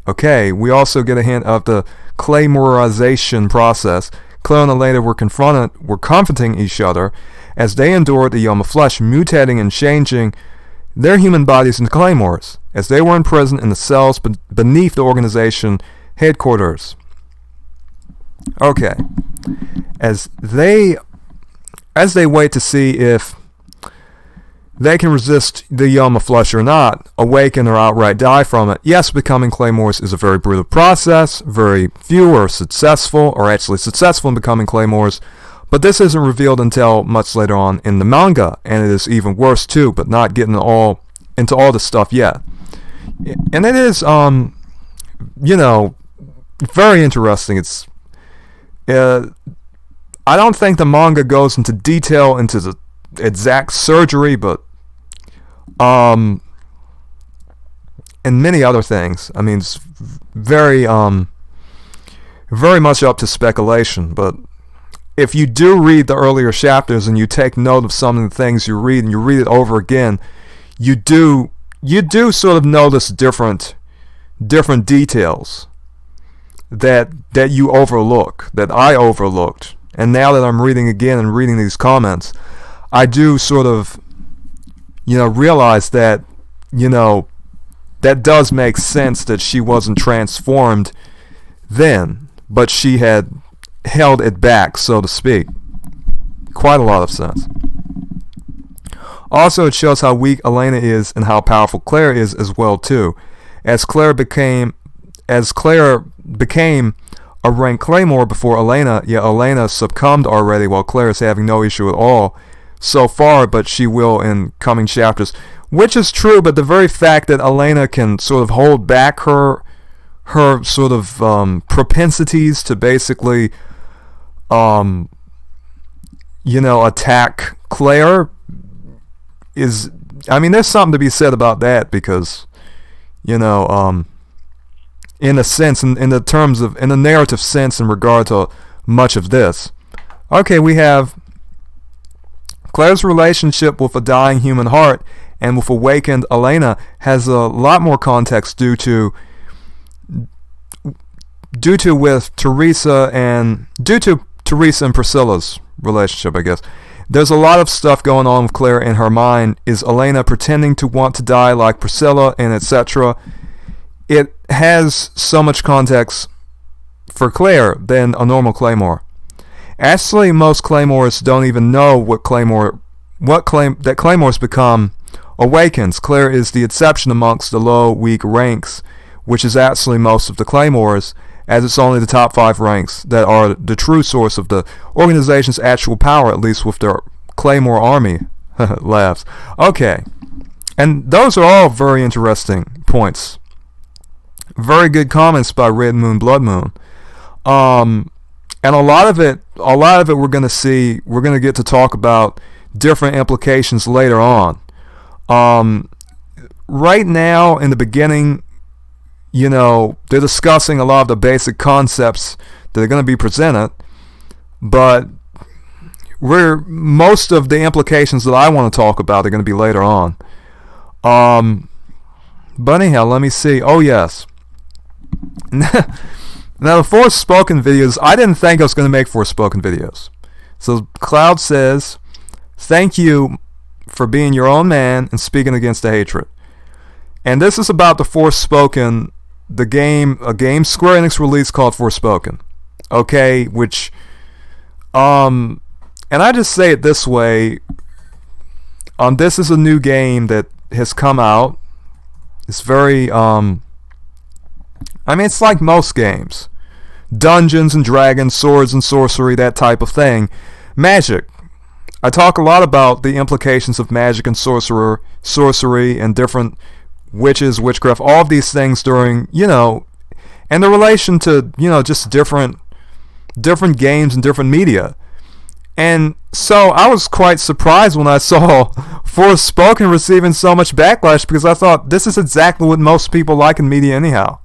Okay, we also get a hint of the Claymorization process. Claire and Elena were comforting each other as they endured the Yama flesh, mutating and changing their human bodies into Claymores, as they were imprisoned in the cells beneath the organization headquarters. Okay, as they wait to see if they can resist the Yama flesh or not, awaken or outright die from it. Yes, becoming Claymores is a very brutal process. Very few are successful, or actually successful in becoming Claymores, but this isn't revealed until much later on in the manga, and it is even worse too, but not getting into all the stuff yet. And it is, very interesting. It's, I don't think the manga goes into detail into the exact surgery, but and many other things. I mean, it's very much up to speculation, but if you do read the earlier chapters and you take note of some of the things you read and you read it over again, you do sort of notice different details that you overlook, that I overlooked. And now that I'm reading again and reading these comments, I do sort of, realize that, that does make sense that she wasn't transformed then, but she had held it back, so to speak. Quite a lot of sense. Also, it shows how weak Elena is and how powerful Claire is as well too. As Claire became a rank Claymore before Elena, Elena succumbed already, while Claire is having no issue at all so far, but she will in coming chapters. Which is true, but the very fact that Elena can sort of hold back her sort of propensities to basically attack Claire is, I mean, there's something to be said about that, because in a sense, in the narrative sense, in regard to much of this. Okay, we have Claire's relationship with a dying human heart and with awakened Elena has a lot more context due to Teresa and Priscilla's relationship, I guess. There's a lot of stuff going on with Claire in her mind. Is Elena pretending to want to die like Priscilla, and etc.? It has so much context for Claire than a normal Claymore. Actually, most Claymores don't even know that Claymores become awakens. Claire is the exception amongst the low, weak ranks, which is actually most of the Claymores, as it's only the top 5 ranks that are the true source of the organization's actual power, at least with their Claymore army. Laughs. Okay. And those are all very interesting points. Very good comments by Red Moon Blood Moon. And a lot of it we're going to get to talk about different implications later on. Right now, in the beginning, they're discussing a lot of the basic concepts that are going to be presented, but most of the implications that I want to talk about are going to be later on. But anyhow, let me see. Oh, yes. Now, the Forspoken videos, I didn't think I was going to make Forspoken videos. So Cloud says, thank you for being your own man and speaking against the hatred. And this is about the Forspoken, a game Square Enix released called Forspoken. Okay, which And I just say it this way. This is a new game that has come out. It's very, it's like most games. Dungeons and Dragons, swords and sorcery, that type of thing. Magic. I talk a lot about the implications of magic and sorcery and different witches, witchcraft, all of these things during, and the relation to, just different games and different media. And so I was quite surprised when I saw Forspoken receiving so much backlash, because I thought this is exactly what most people like in media anyhow.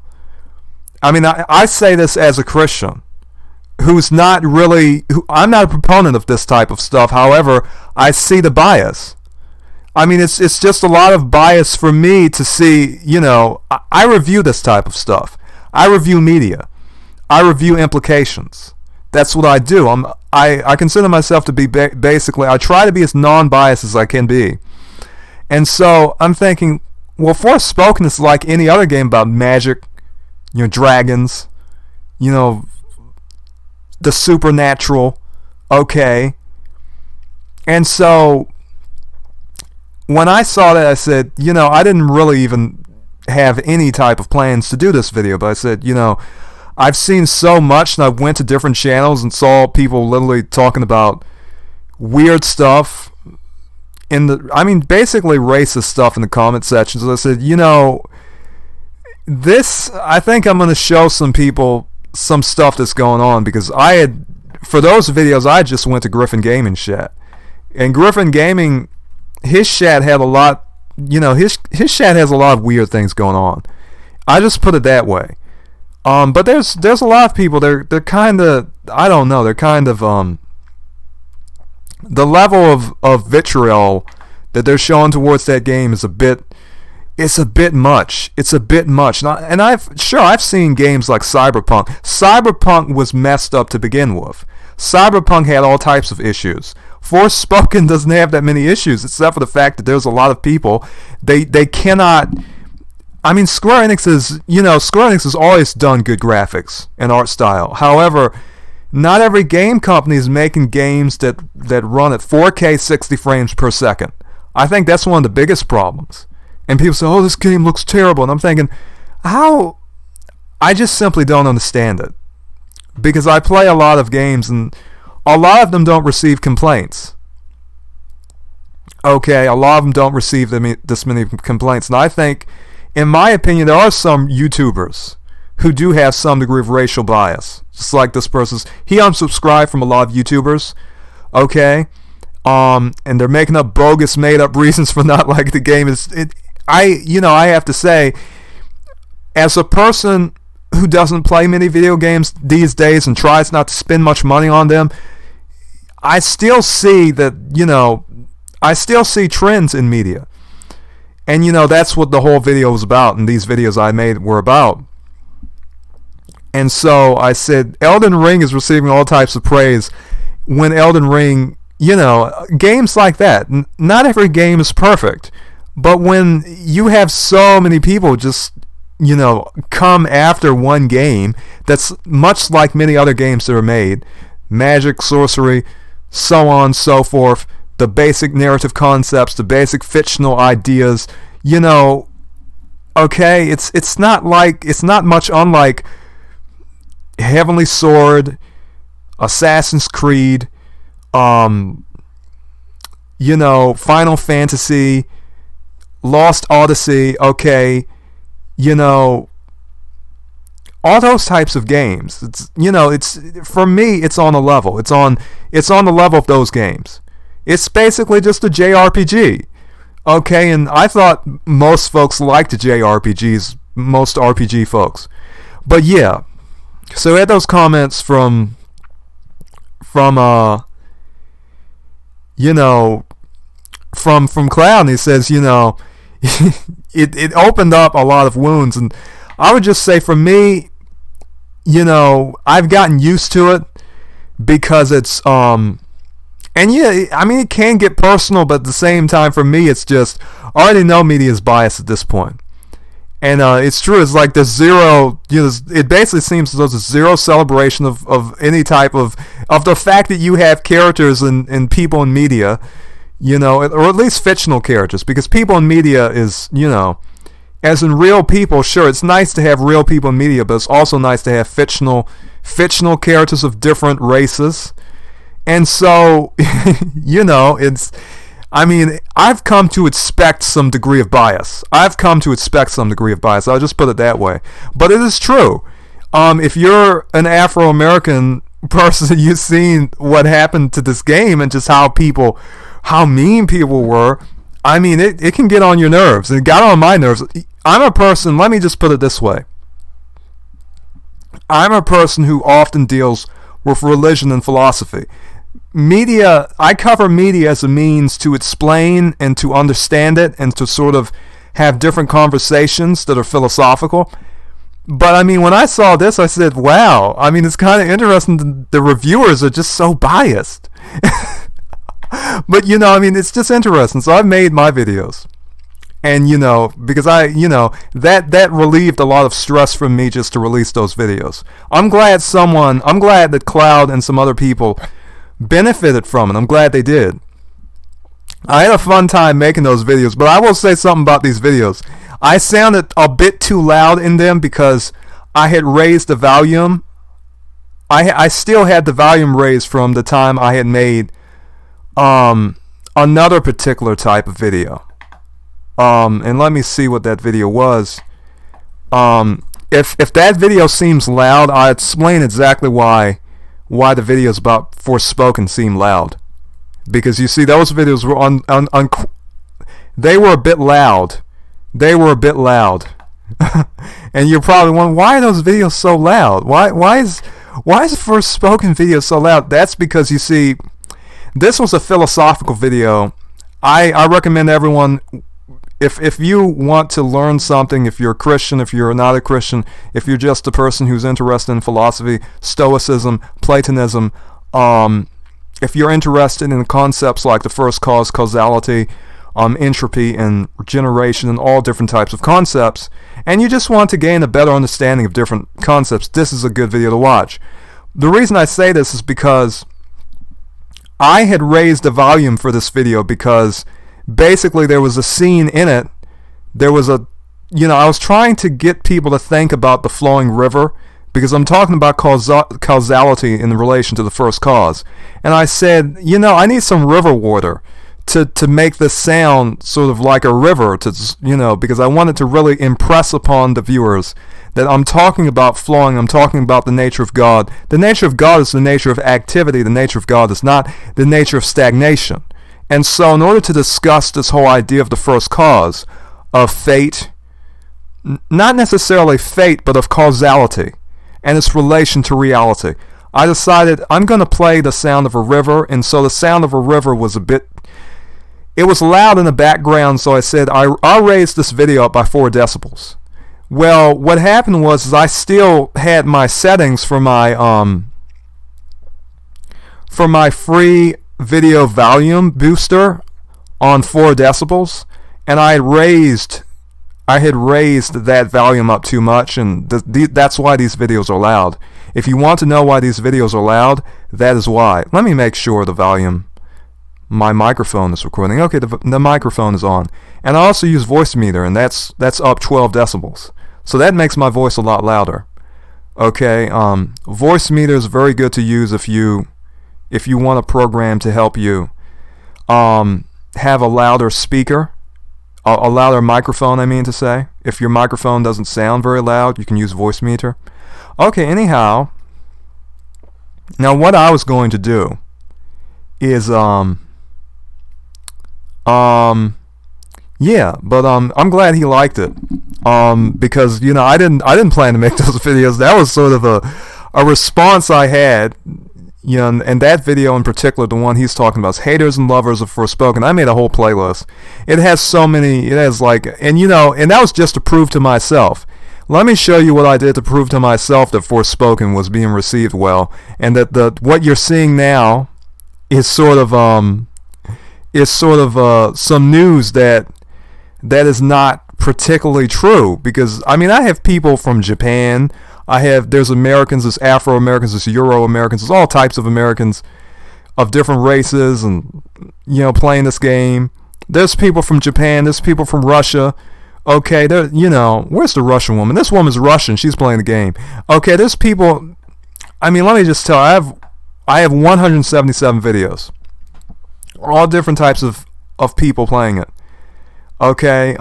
I mean, I say this as a Christian who's not really, I'm not a proponent of this type of stuff. However, I see the bias. I mean, it's just a lot of bias for me to see, I review this type of stuff. I review media. I review implications. That's what I do. I consider myself to be basically, I try to be as non-biased as I can be. And so I'm thinking, well, Forspoken is like any other game about magic, dragons, the supernatural, okay. And so when I saw that, I said, I didn't really even have any type of plans to do this video, but I said, I've seen so much, and I went to different channels and saw people literally talking about weird stuff basically racist stuff in the comment sections. I said, I think I'm going to show some people some stuff that's going on, because for those videos, I just went to Griffin Gaming chat. And Griffin Gaming, his chat had a lot, his chat has a lot of weird things going on. I just put it that way. But there's a lot of people, they're kind of, I don't know, they're kind of, the level of vitriol that they're showing towards that game is a bit much. It's a bit much. And I've seen games like Cyberpunk. Cyberpunk was messed up to begin with. Cyberpunk had all types of issues. Forspoken doesn't have that many issues, except for the fact that there's a lot of people, they cannot, Square Enix has always done good graphics and art style. However, not every game company is making games that run at 4K 60 frames per second. I think that's one of the biggest problems. And people say, oh, this game looks terrible. And I'm thinking, how? I just simply don't understand it. Because I play a lot of games, and a lot of them don't receive complaints. Okay, a lot of them don't receive this many complaints. And I think, in my opinion, there are some YouTubers who do have some degree of racial bias. Just like this person's, he unsubscribed from a lot of YouTubers. Okay? And they're making up bogus, made-up reasons for not liking the game. I have to say, as a person who doesn't play many video games these days and tries not to spend much money on them, I still see that, I still see trends in media. And, that's what the whole video was about, and these videos I made were about. And so I said, Elden Ring is receiving all types of praise when Elden Ring, games like that, not every game is perfect. But when you have so many people just, come after one game that's much like many other games that are made, magic, sorcery, so on, so forth, the basic narrative concepts, the basic fictional ideas, okay, it's not much unlike Heavenly Sword, Assassin's Creed, Final Fantasy, Lost Odyssey, okay, all those types of games. It's for me, it's on a level. It's on the level of those games. It's basically just a JRPG, okay. And I thought most folks liked the JRPGs, most RPG folks. But yeah, so I had those comments from Cloud, and he says, it opened up a lot of wounds, and I would just say for me, I've gotten used to it, because it's and yeah, it can get personal, but at the same time, for me, it's just, I already know media is biased at this point. And it's true. It's like there's zero. It basically seems as though there's zero celebration of any type of the fact that you have characters and people in media, or at least fictional characters, because people in media is, as in real people. Sure, it's nice to have real people in media, but it's also nice to have fictional characters of different races. And so, I've come to expect some degree of bias. I'll just put it that way. But it is true. If you're an Afro-American person, you've seen what happened to this game and just how mean people were. It can get on your nerves. It got on my nerves. I'm a person, let me just put it this way. I'm a person who often deals with religion and philosophy. I cover media as a means to explain and to understand it and to sort of have different conversations that are philosophical. But when I saw this, I said, wow, it's kind of interesting that the reviewers are just so biased. But, it's just interesting. So I've made my videos. And, because that relieved a lot of stress from me just to release those videos. I'm glad that Cloud and some other people benefited from it. I'm glad they did. I had a fun time making those videos, but I will say something about these videos. I sounded a bit too loud in them because I had raised the volume. I still had the volume raised from the time I had made another particular type of video. And let me see what that video was. If that video seems loud, I'll explain exactly why the videos about Forspoken seem loud. Because you see, those videos were they were a bit loud. And you're probably wondering, why are those videos so loud? Why is the Forspoken video so loud? That's because, you see, this was a philosophical video. I recommend everyone, if you want to learn something, if you're a Christian, if you're not a Christian, if you're just a person who's interested in philosophy, Stoicism, Platonism, if you're interested in concepts like the first cause, causality, entropy, and regeneration, and all different types of concepts, and you just want to gain a better understanding of different concepts, this is a good video to watch. The reason I say this is because I had raised the volume for this video because basically there was a scene in it. There was I was trying to get people to think about the flowing river, because I'm talking about causality in relation to the first cause. And I said, I need some river water to make this sound sort of like a river, because I wanted to really impress upon the viewers that I'm talking about flowing, I'm talking about the nature of God. The nature of God is the nature of activity. The nature of God is not the nature of stagnation. And so in order to discuss this whole idea of the first cause, of fate, not necessarily fate, but of causality, and its relation to reality, I decided I'm going to play the sound of a river. And so the sound of a river was it was loud in the background, so I said, I'll raise this video up by 4 decibels. Well, what happened was I still had my settings for my free video volume booster on 4 decibels, and I had raised that volume up too much, and that's why these videos are loud. If you want to know why these videos are loud, that is why. Let me make sure the volume, my microphone is recording. Okay, the microphone is on. And I also use voice meter, and that's up 12 decibels. So that makes my voice a lot louder. Okay, voice meter is very good to use if you want a program to help you have a louder speaker, a louder microphone, I mean to say. If your microphone doesn't sound very loud, you can use voice meter. Okay, anyhow, now what I was going to do is yeah, but I'm glad he liked it, because I didn't plan to make those videos. That was sort of a response I had, and that video in particular, the one he's talking about, is Haters and Lovers of Forspoken. I made a whole playlist. It has so many, and that was just to prove to myself. Let me show you what I did to prove to myself that Forspoken was being received well, and that what you're seeing now is sort of some news that is not particularly true, because I mean I have people from Japan. There's Americans, there's Afro Americans, there's Euro Americans, there's all types of Americans of different races, and playing this game. There's people from Japan, there's people from Russia. Okay, there, where's the Russian woman? This woman's Russian. She's playing the game. Okay, there's people. I mean, let me just tell. I have 177 videos, all different types of people playing it. Okay,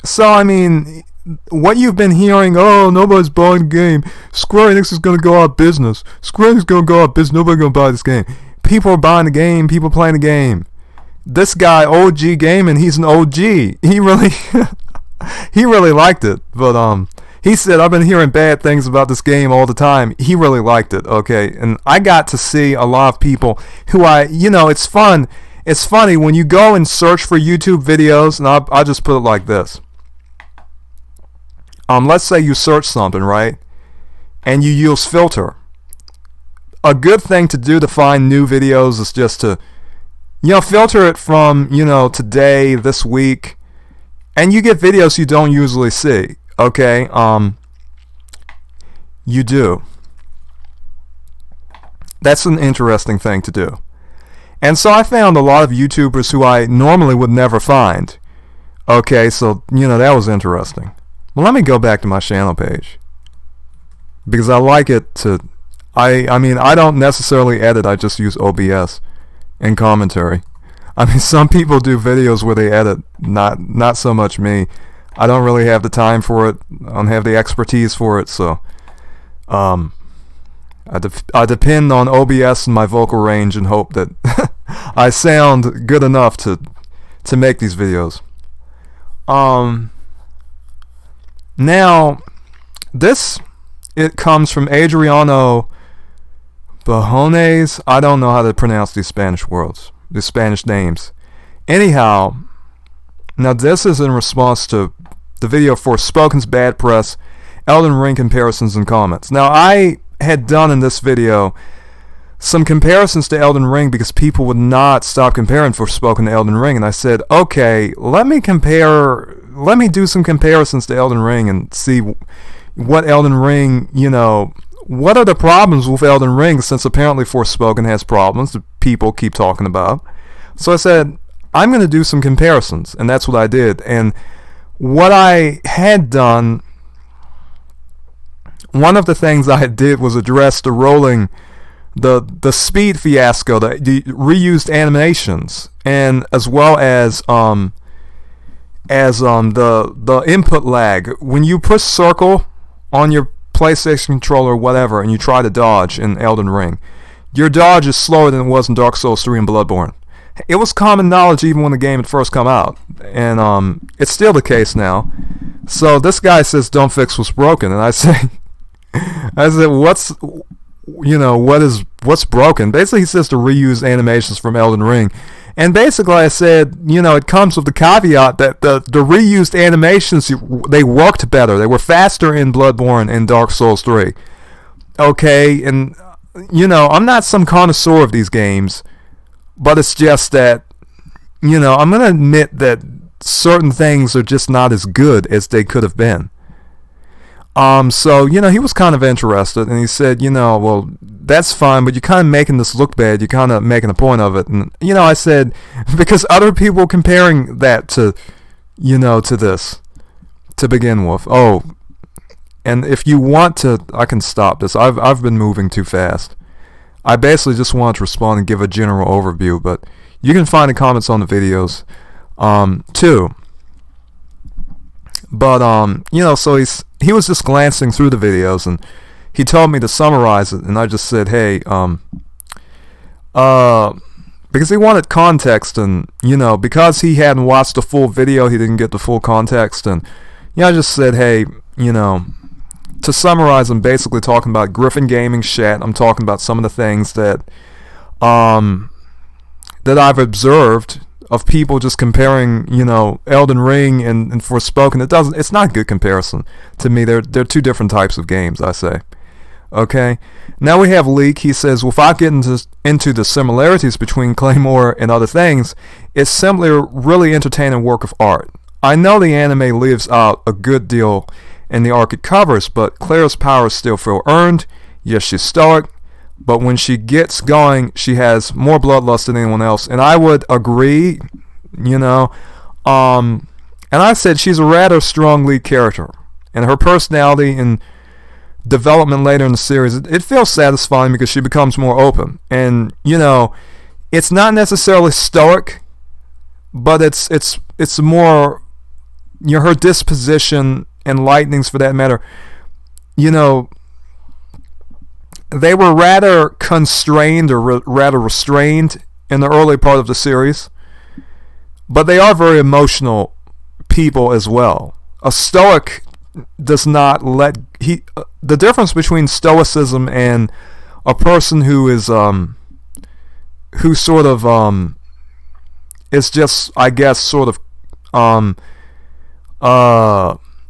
so I mean, what you've been hearing, oh, nobody's buying the game. Square Enix is gonna go out of business. Square Enix is gonna go out of business. Nobody's gonna buy this game. People are buying the game. People playing the game. This guy, OG Gaming, he's an OG. He really, he really liked it. But he said, I've been hearing bad things about this game all the time. He really liked it. Okay, and I got to see a lot of people who it's fun. It's funny when you go and search for YouTube videos, and I'll just put it like this. Let's say you search something, right, and you use filter. A good thing to do to find new videos is just to filter it from, today, this week, and you get videos you don't usually see, okay? You do. That's an interesting thing to do. And so I found a lot of YouTubers who I normally would never find. Okay, so, that was interesting. Well, let me go back to my channel page, because I like it to, I mean, I don't necessarily edit, I just use OBS. And commentary. I mean, some people do videos where they edit, not so much me. I don't really have the time for it. I don't have the expertise for it, so I depend on OBS and my vocal range and hope that I sound good enough to make these videos. Now it comes from Adriano Bajones. I don't know how to pronounce these Spanish names. Anyhow, now this is in response to the video for Spoken's Bad Press, Elden Ring comparisons and comments. Now, I had done in this video some comparisons to Elden Ring because people would not stop comparing Forspoken to Elden Ring, and I said, okay, let me do some comparisons to Elden Ring and see what Elden Ring, what are the problems with Elden Ring, since apparently Forspoken has problems that people keep talking about. So I said, I'm going to do some comparisons, and that's what I did. And what I had done, one of the things I did was address the speed fiasco, the reused animations, and as well as the input lag. When you push circle on your PlayStation controller or whatever, and you try to dodge in Elden Ring, your dodge is slower than it was in Dark Souls 3 and Bloodborne. It was common knowledge even when the game had first come out, and it's still the case now. So this guy says, don't fix what's broken, and I said, what's broken? Basically, he says to reuse animations from Elden Ring. And basically, I said, it comes with the caveat that the reused animations, they worked better. They were faster in Bloodborne and Dark Souls 3. Okay, and, I'm not some connoisseur of these games, but it's just that, I'm going to admit that certain things are just not as good as they could have been. So, he was kind of interested, and he said, well, that's fine, but you're kind of making this look bad. You're kind of making a point of it. And, I said, because other people comparing that to, to this, to begin with. Oh, and if you want to, I can stop this. I've been moving too fast. I basically just wanted to respond and give a general overview, but you can find the comments on the videos, too. But, so he was just glancing through the videos, and he told me to summarize it, and I just said, hey, because he wanted context, and, because he hadn't watched the full video, he didn't get the full context, and, I just said, hey, to summarize, I'm basically talking about Griffin Gaming's chat. I'm talking about some of the things that I've observed of people just comparing, Elden Ring and Forspoken. It's not a good comparison to me. They're two different types of games, I say. Okay. Now we have Leak. He says, without getting into the similarities between Claymore and other things, it's simply a really entertaining work of art. I know the anime leaves out a good deal in the arc it covers, but Claire's powers still feel earned. Yes, she's stoic, but when she gets going, she has more bloodlust than anyone else. And I would agree, you know. And I said she's a rather strong lead character. And her personality and development later in the series, it feels satisfying because she becomes more open. And, you know, it's not necessarily stoic, but it's more, you know, her disposition and lightnings for that matter, you know, they were rather constrained or rather restrained in the early part of the series, but they are very emotional people as well. A stoic does not let the difference between stoicism and a person who is who sort of is just, I guess, sort of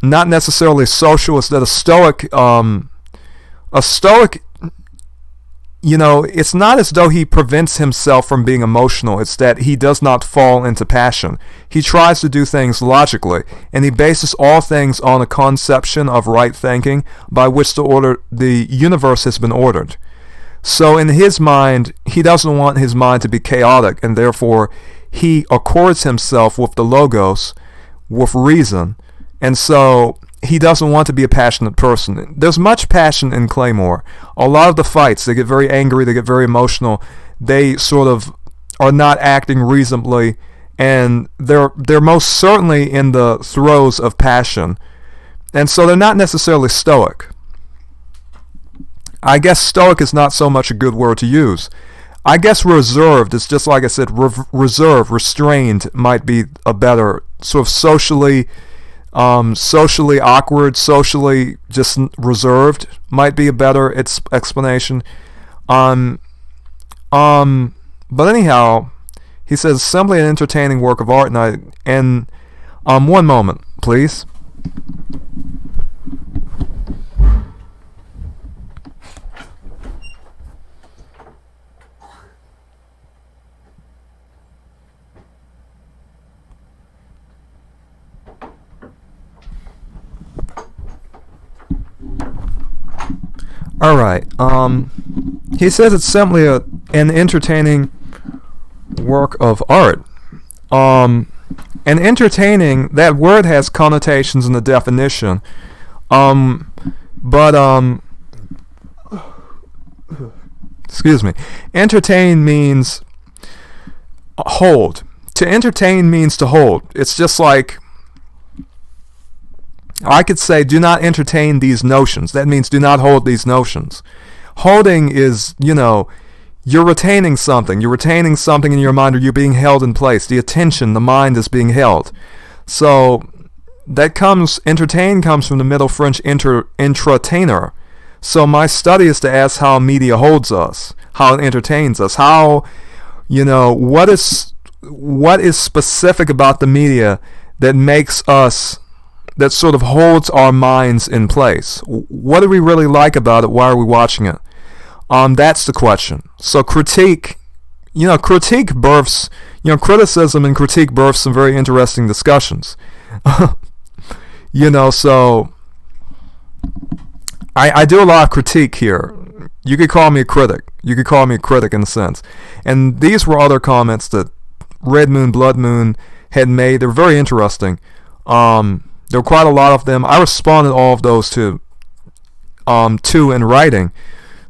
not necessarily socialist, that a stoic, you know, it's not as though he prevents himself from being emotional. It's that he does not fall into passion. He tries to do things logically, and he bases all things on a conception of right thinking by which the universe has been ordered. So in his mind, he doesn't want his mind to be chaotic, and therefore he accords himself with the logos, with reason, and so he doesn't want to be a passionate person. There's much passion in Claymore. A lot of the fights, they get very angry, they get very emotional. They sort of are not acting reasonably, and they're most certainly in the throes of passion. And so they're not necessarily stoic. I guess stoic is not so much a good word to use. I guess reserved is just like I said, reserved, restrained might be a better sort of socially awkward, socially just reserved might be a better explanation. But anyhow, he says simply an entertaining work of art, and one moment, please. Alright, he says it's simply an entertaining work of art. And entertaining, that word has connotations in the definition. Excuse me. Entertain means hold. To entertain means to hold. It's just like, I could say, do not entertain these notions. That means do not hold these notions. Holding is, you know, you're retaining something. You're retaining something in your mind, or you're being held in place. The attention, the mind is being held. So entertain comes from the Middle French entertainer. So my study is to ask how media holds us, how it entertains us, how, you know, what is specific about the media that makes us, that sort of holds our minds in place. What do we really like about it? Why are we watching it? That's the question. So criticism and critique births some very interesting discussions. You know, so I do a lot of critique here. You could call me a critic. You could call me a critic in a sense. And these were other comments that Red Moon, Blood Moon had made. They're very interesting. There were quite a lot of them. I responded all of those to in writing.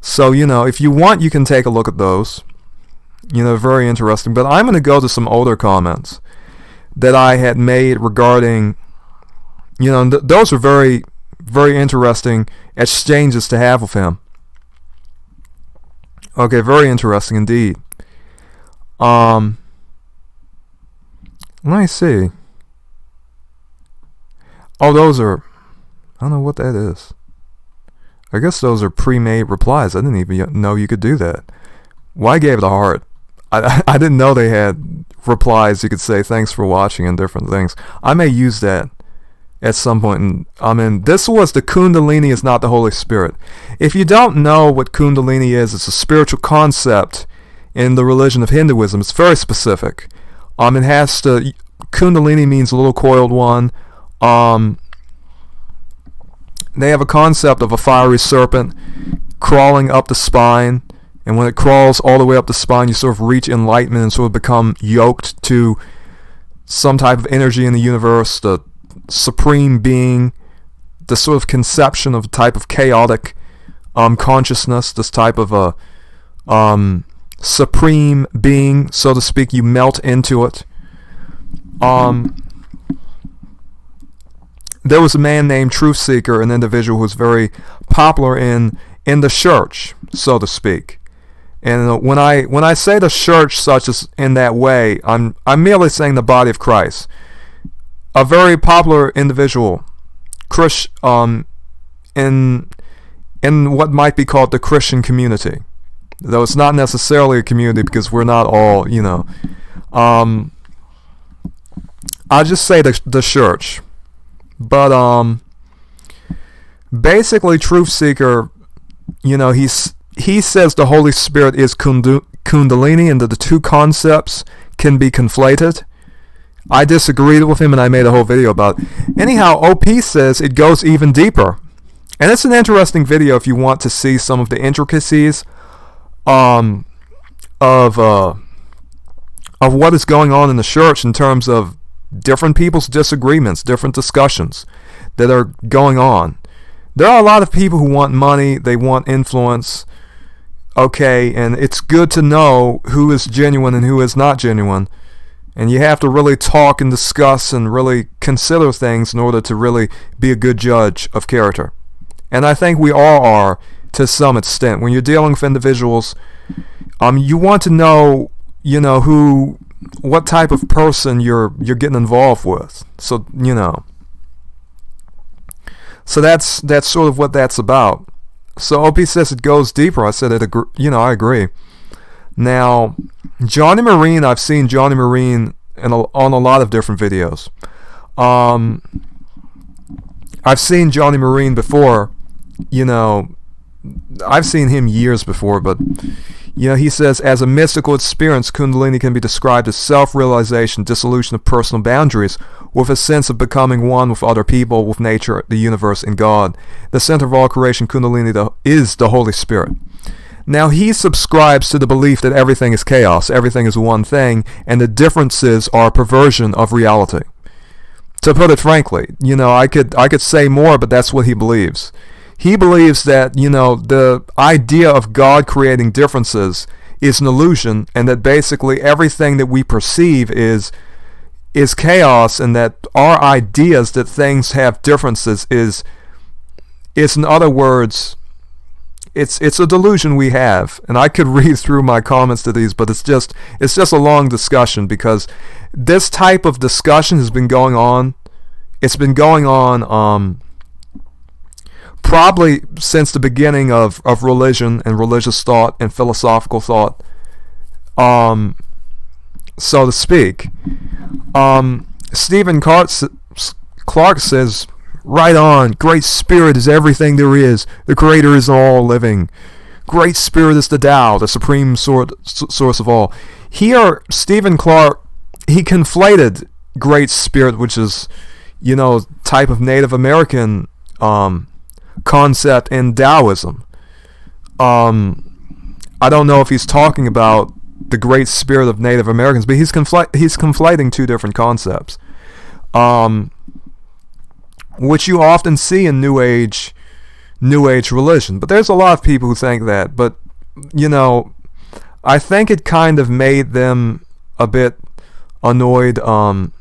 So, you know, if you want, you can take a look at those. You know, very interesting. But I'm going to go to some older comments that I had made regarding, you know, those are very, very interesting exchanges to have with him. Okay, very interesting indeed. Let me see. Oh, those are, I don't know what that is. I guess those are pre-made replies. I didn't even know you could do that. Well, I gave it a heart. I didn't know they had replies you could say thanks for watching and different things. I may use that at some point. This was the Kundalini is not the Holy Spirit. If you don't know what Kundalini is, it's a spiritual concept in the religion of Hinduism. It's very specific. Kundalini means little coiled one. They have a concept of a fiery serpent crawling up the spine, and when it crawls all the way up the spine, you sort of reach enlightenment and sort of become yoked to some type of energy in the universe, the supreme being, the sort of conception of a type of chaotic consciousness, this type of a supreme being, so to speak. You melt into it. There was a man named Truth Seeker, an individual who was very popular in the church, so to speak. And when I say the church such as in that way, I'm merely saying the body of Christ. A very popular individual, in what might be called the Christian community, though it's not necessarily a community because we're not all, I'll just say the church. But basically, Truth Seeker, he says the Holy Spirit is Kundalini, and that the two concepts can be conflated. I disagreed with him, and I made a whole video about it. Anyhow, OP says it goes even deeper, and it's an interesting video if you want to see some of the intricacies of what is going on in the church in terms of different people's disagreements, different discussions that are going on. There are a lot of people who want money, they want influence, okay, and it's good to know who is genuine and who is not genuine, and you have to really talk and discuss and really consider things in order to really be a good judge of character. And I think we all are to some extent. When you're dealing with individuals, you want to know, what type of person you're getting involved with. So so that's sort of what that's about. So OP says it goes deeper. I said I agree. Now, Johnny Marine, I've seen Johnny Marine on a lot of different videos. I've seen Johnny Marine before. I've seen him years before, but he says, as a mystical experience, Kundalini can be described as self-realization, dissolution of personal boundaries, with a sense of becoming one with other people, with nature, the universe, and God. The center of all creation, Kundalini, is the Holy Spirit. Now, he subscribes to the belief that everything is chaos, everything is one thing, and the differences are a perversion of reality. To put it frankly, I could say more, but that's what he believes. He believes that, the idea of God creating differences is an illusion, and that basically everything that we perceive is chaos, and that our ideas that things have differences is in other words, it's a delusion we have. And I could read through my comments to these, but it's just a long discussion, because this type of discussion has been going on. It's been going on probably since the beginning of religion and religious thought and philosophical thought, so to speak. Stephen Clark says, right on, Great Spirit is everything there is. The Creator is all living. Great Spirit is the Tao, the supreme source of all. Here, Stephen Clark, he conflated Great Spirit, which is, type of Native American concept in Taoism. I don't know if he's talking about the Great Spirit of Native Americans, but he's conflating two different concepts, which you often see in New Age religion. But there's a lot of people who think that. But I think it kind of made them a bit annoyed, or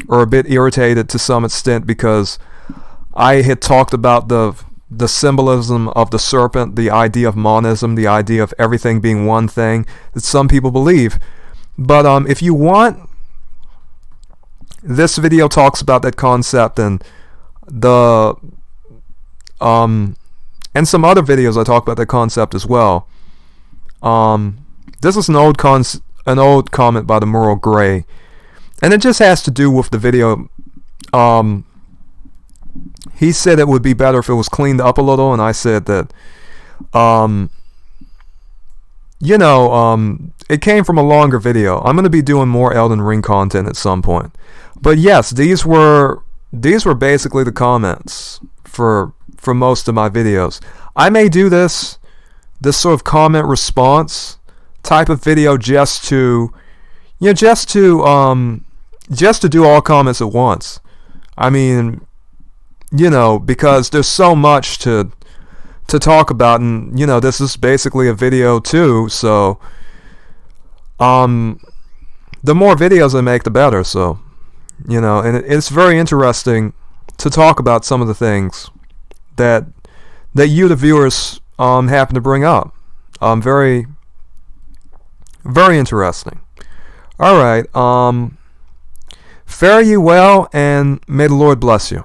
a bit irritated to some extent, because I had talked about the symbolism of the serpent, the idea of monism, the idea of everything being one thing that some people believe. But if you want, this video talks about that concept, and and some other videos I talk about that concept as well. This is an old comment by the Merle Gray, and it just has to do with the video. He said it would be better if it was cleaned up a little, and I said that it came from a longer video. I'm going to be doing more Elden Ring content at some point. But yes, these were basically the comments for most of my videos. I may do this sort of comment response type of video just to do all comments at once. I mean, because there's so much to talk about, and this is basically a video too, so the more videos I make, the better. So and it's very interesting to talk about some of the things that you, the viewers, happen to bring up. Very, very interesting. All right. Fare you well, and may the Lord bless you.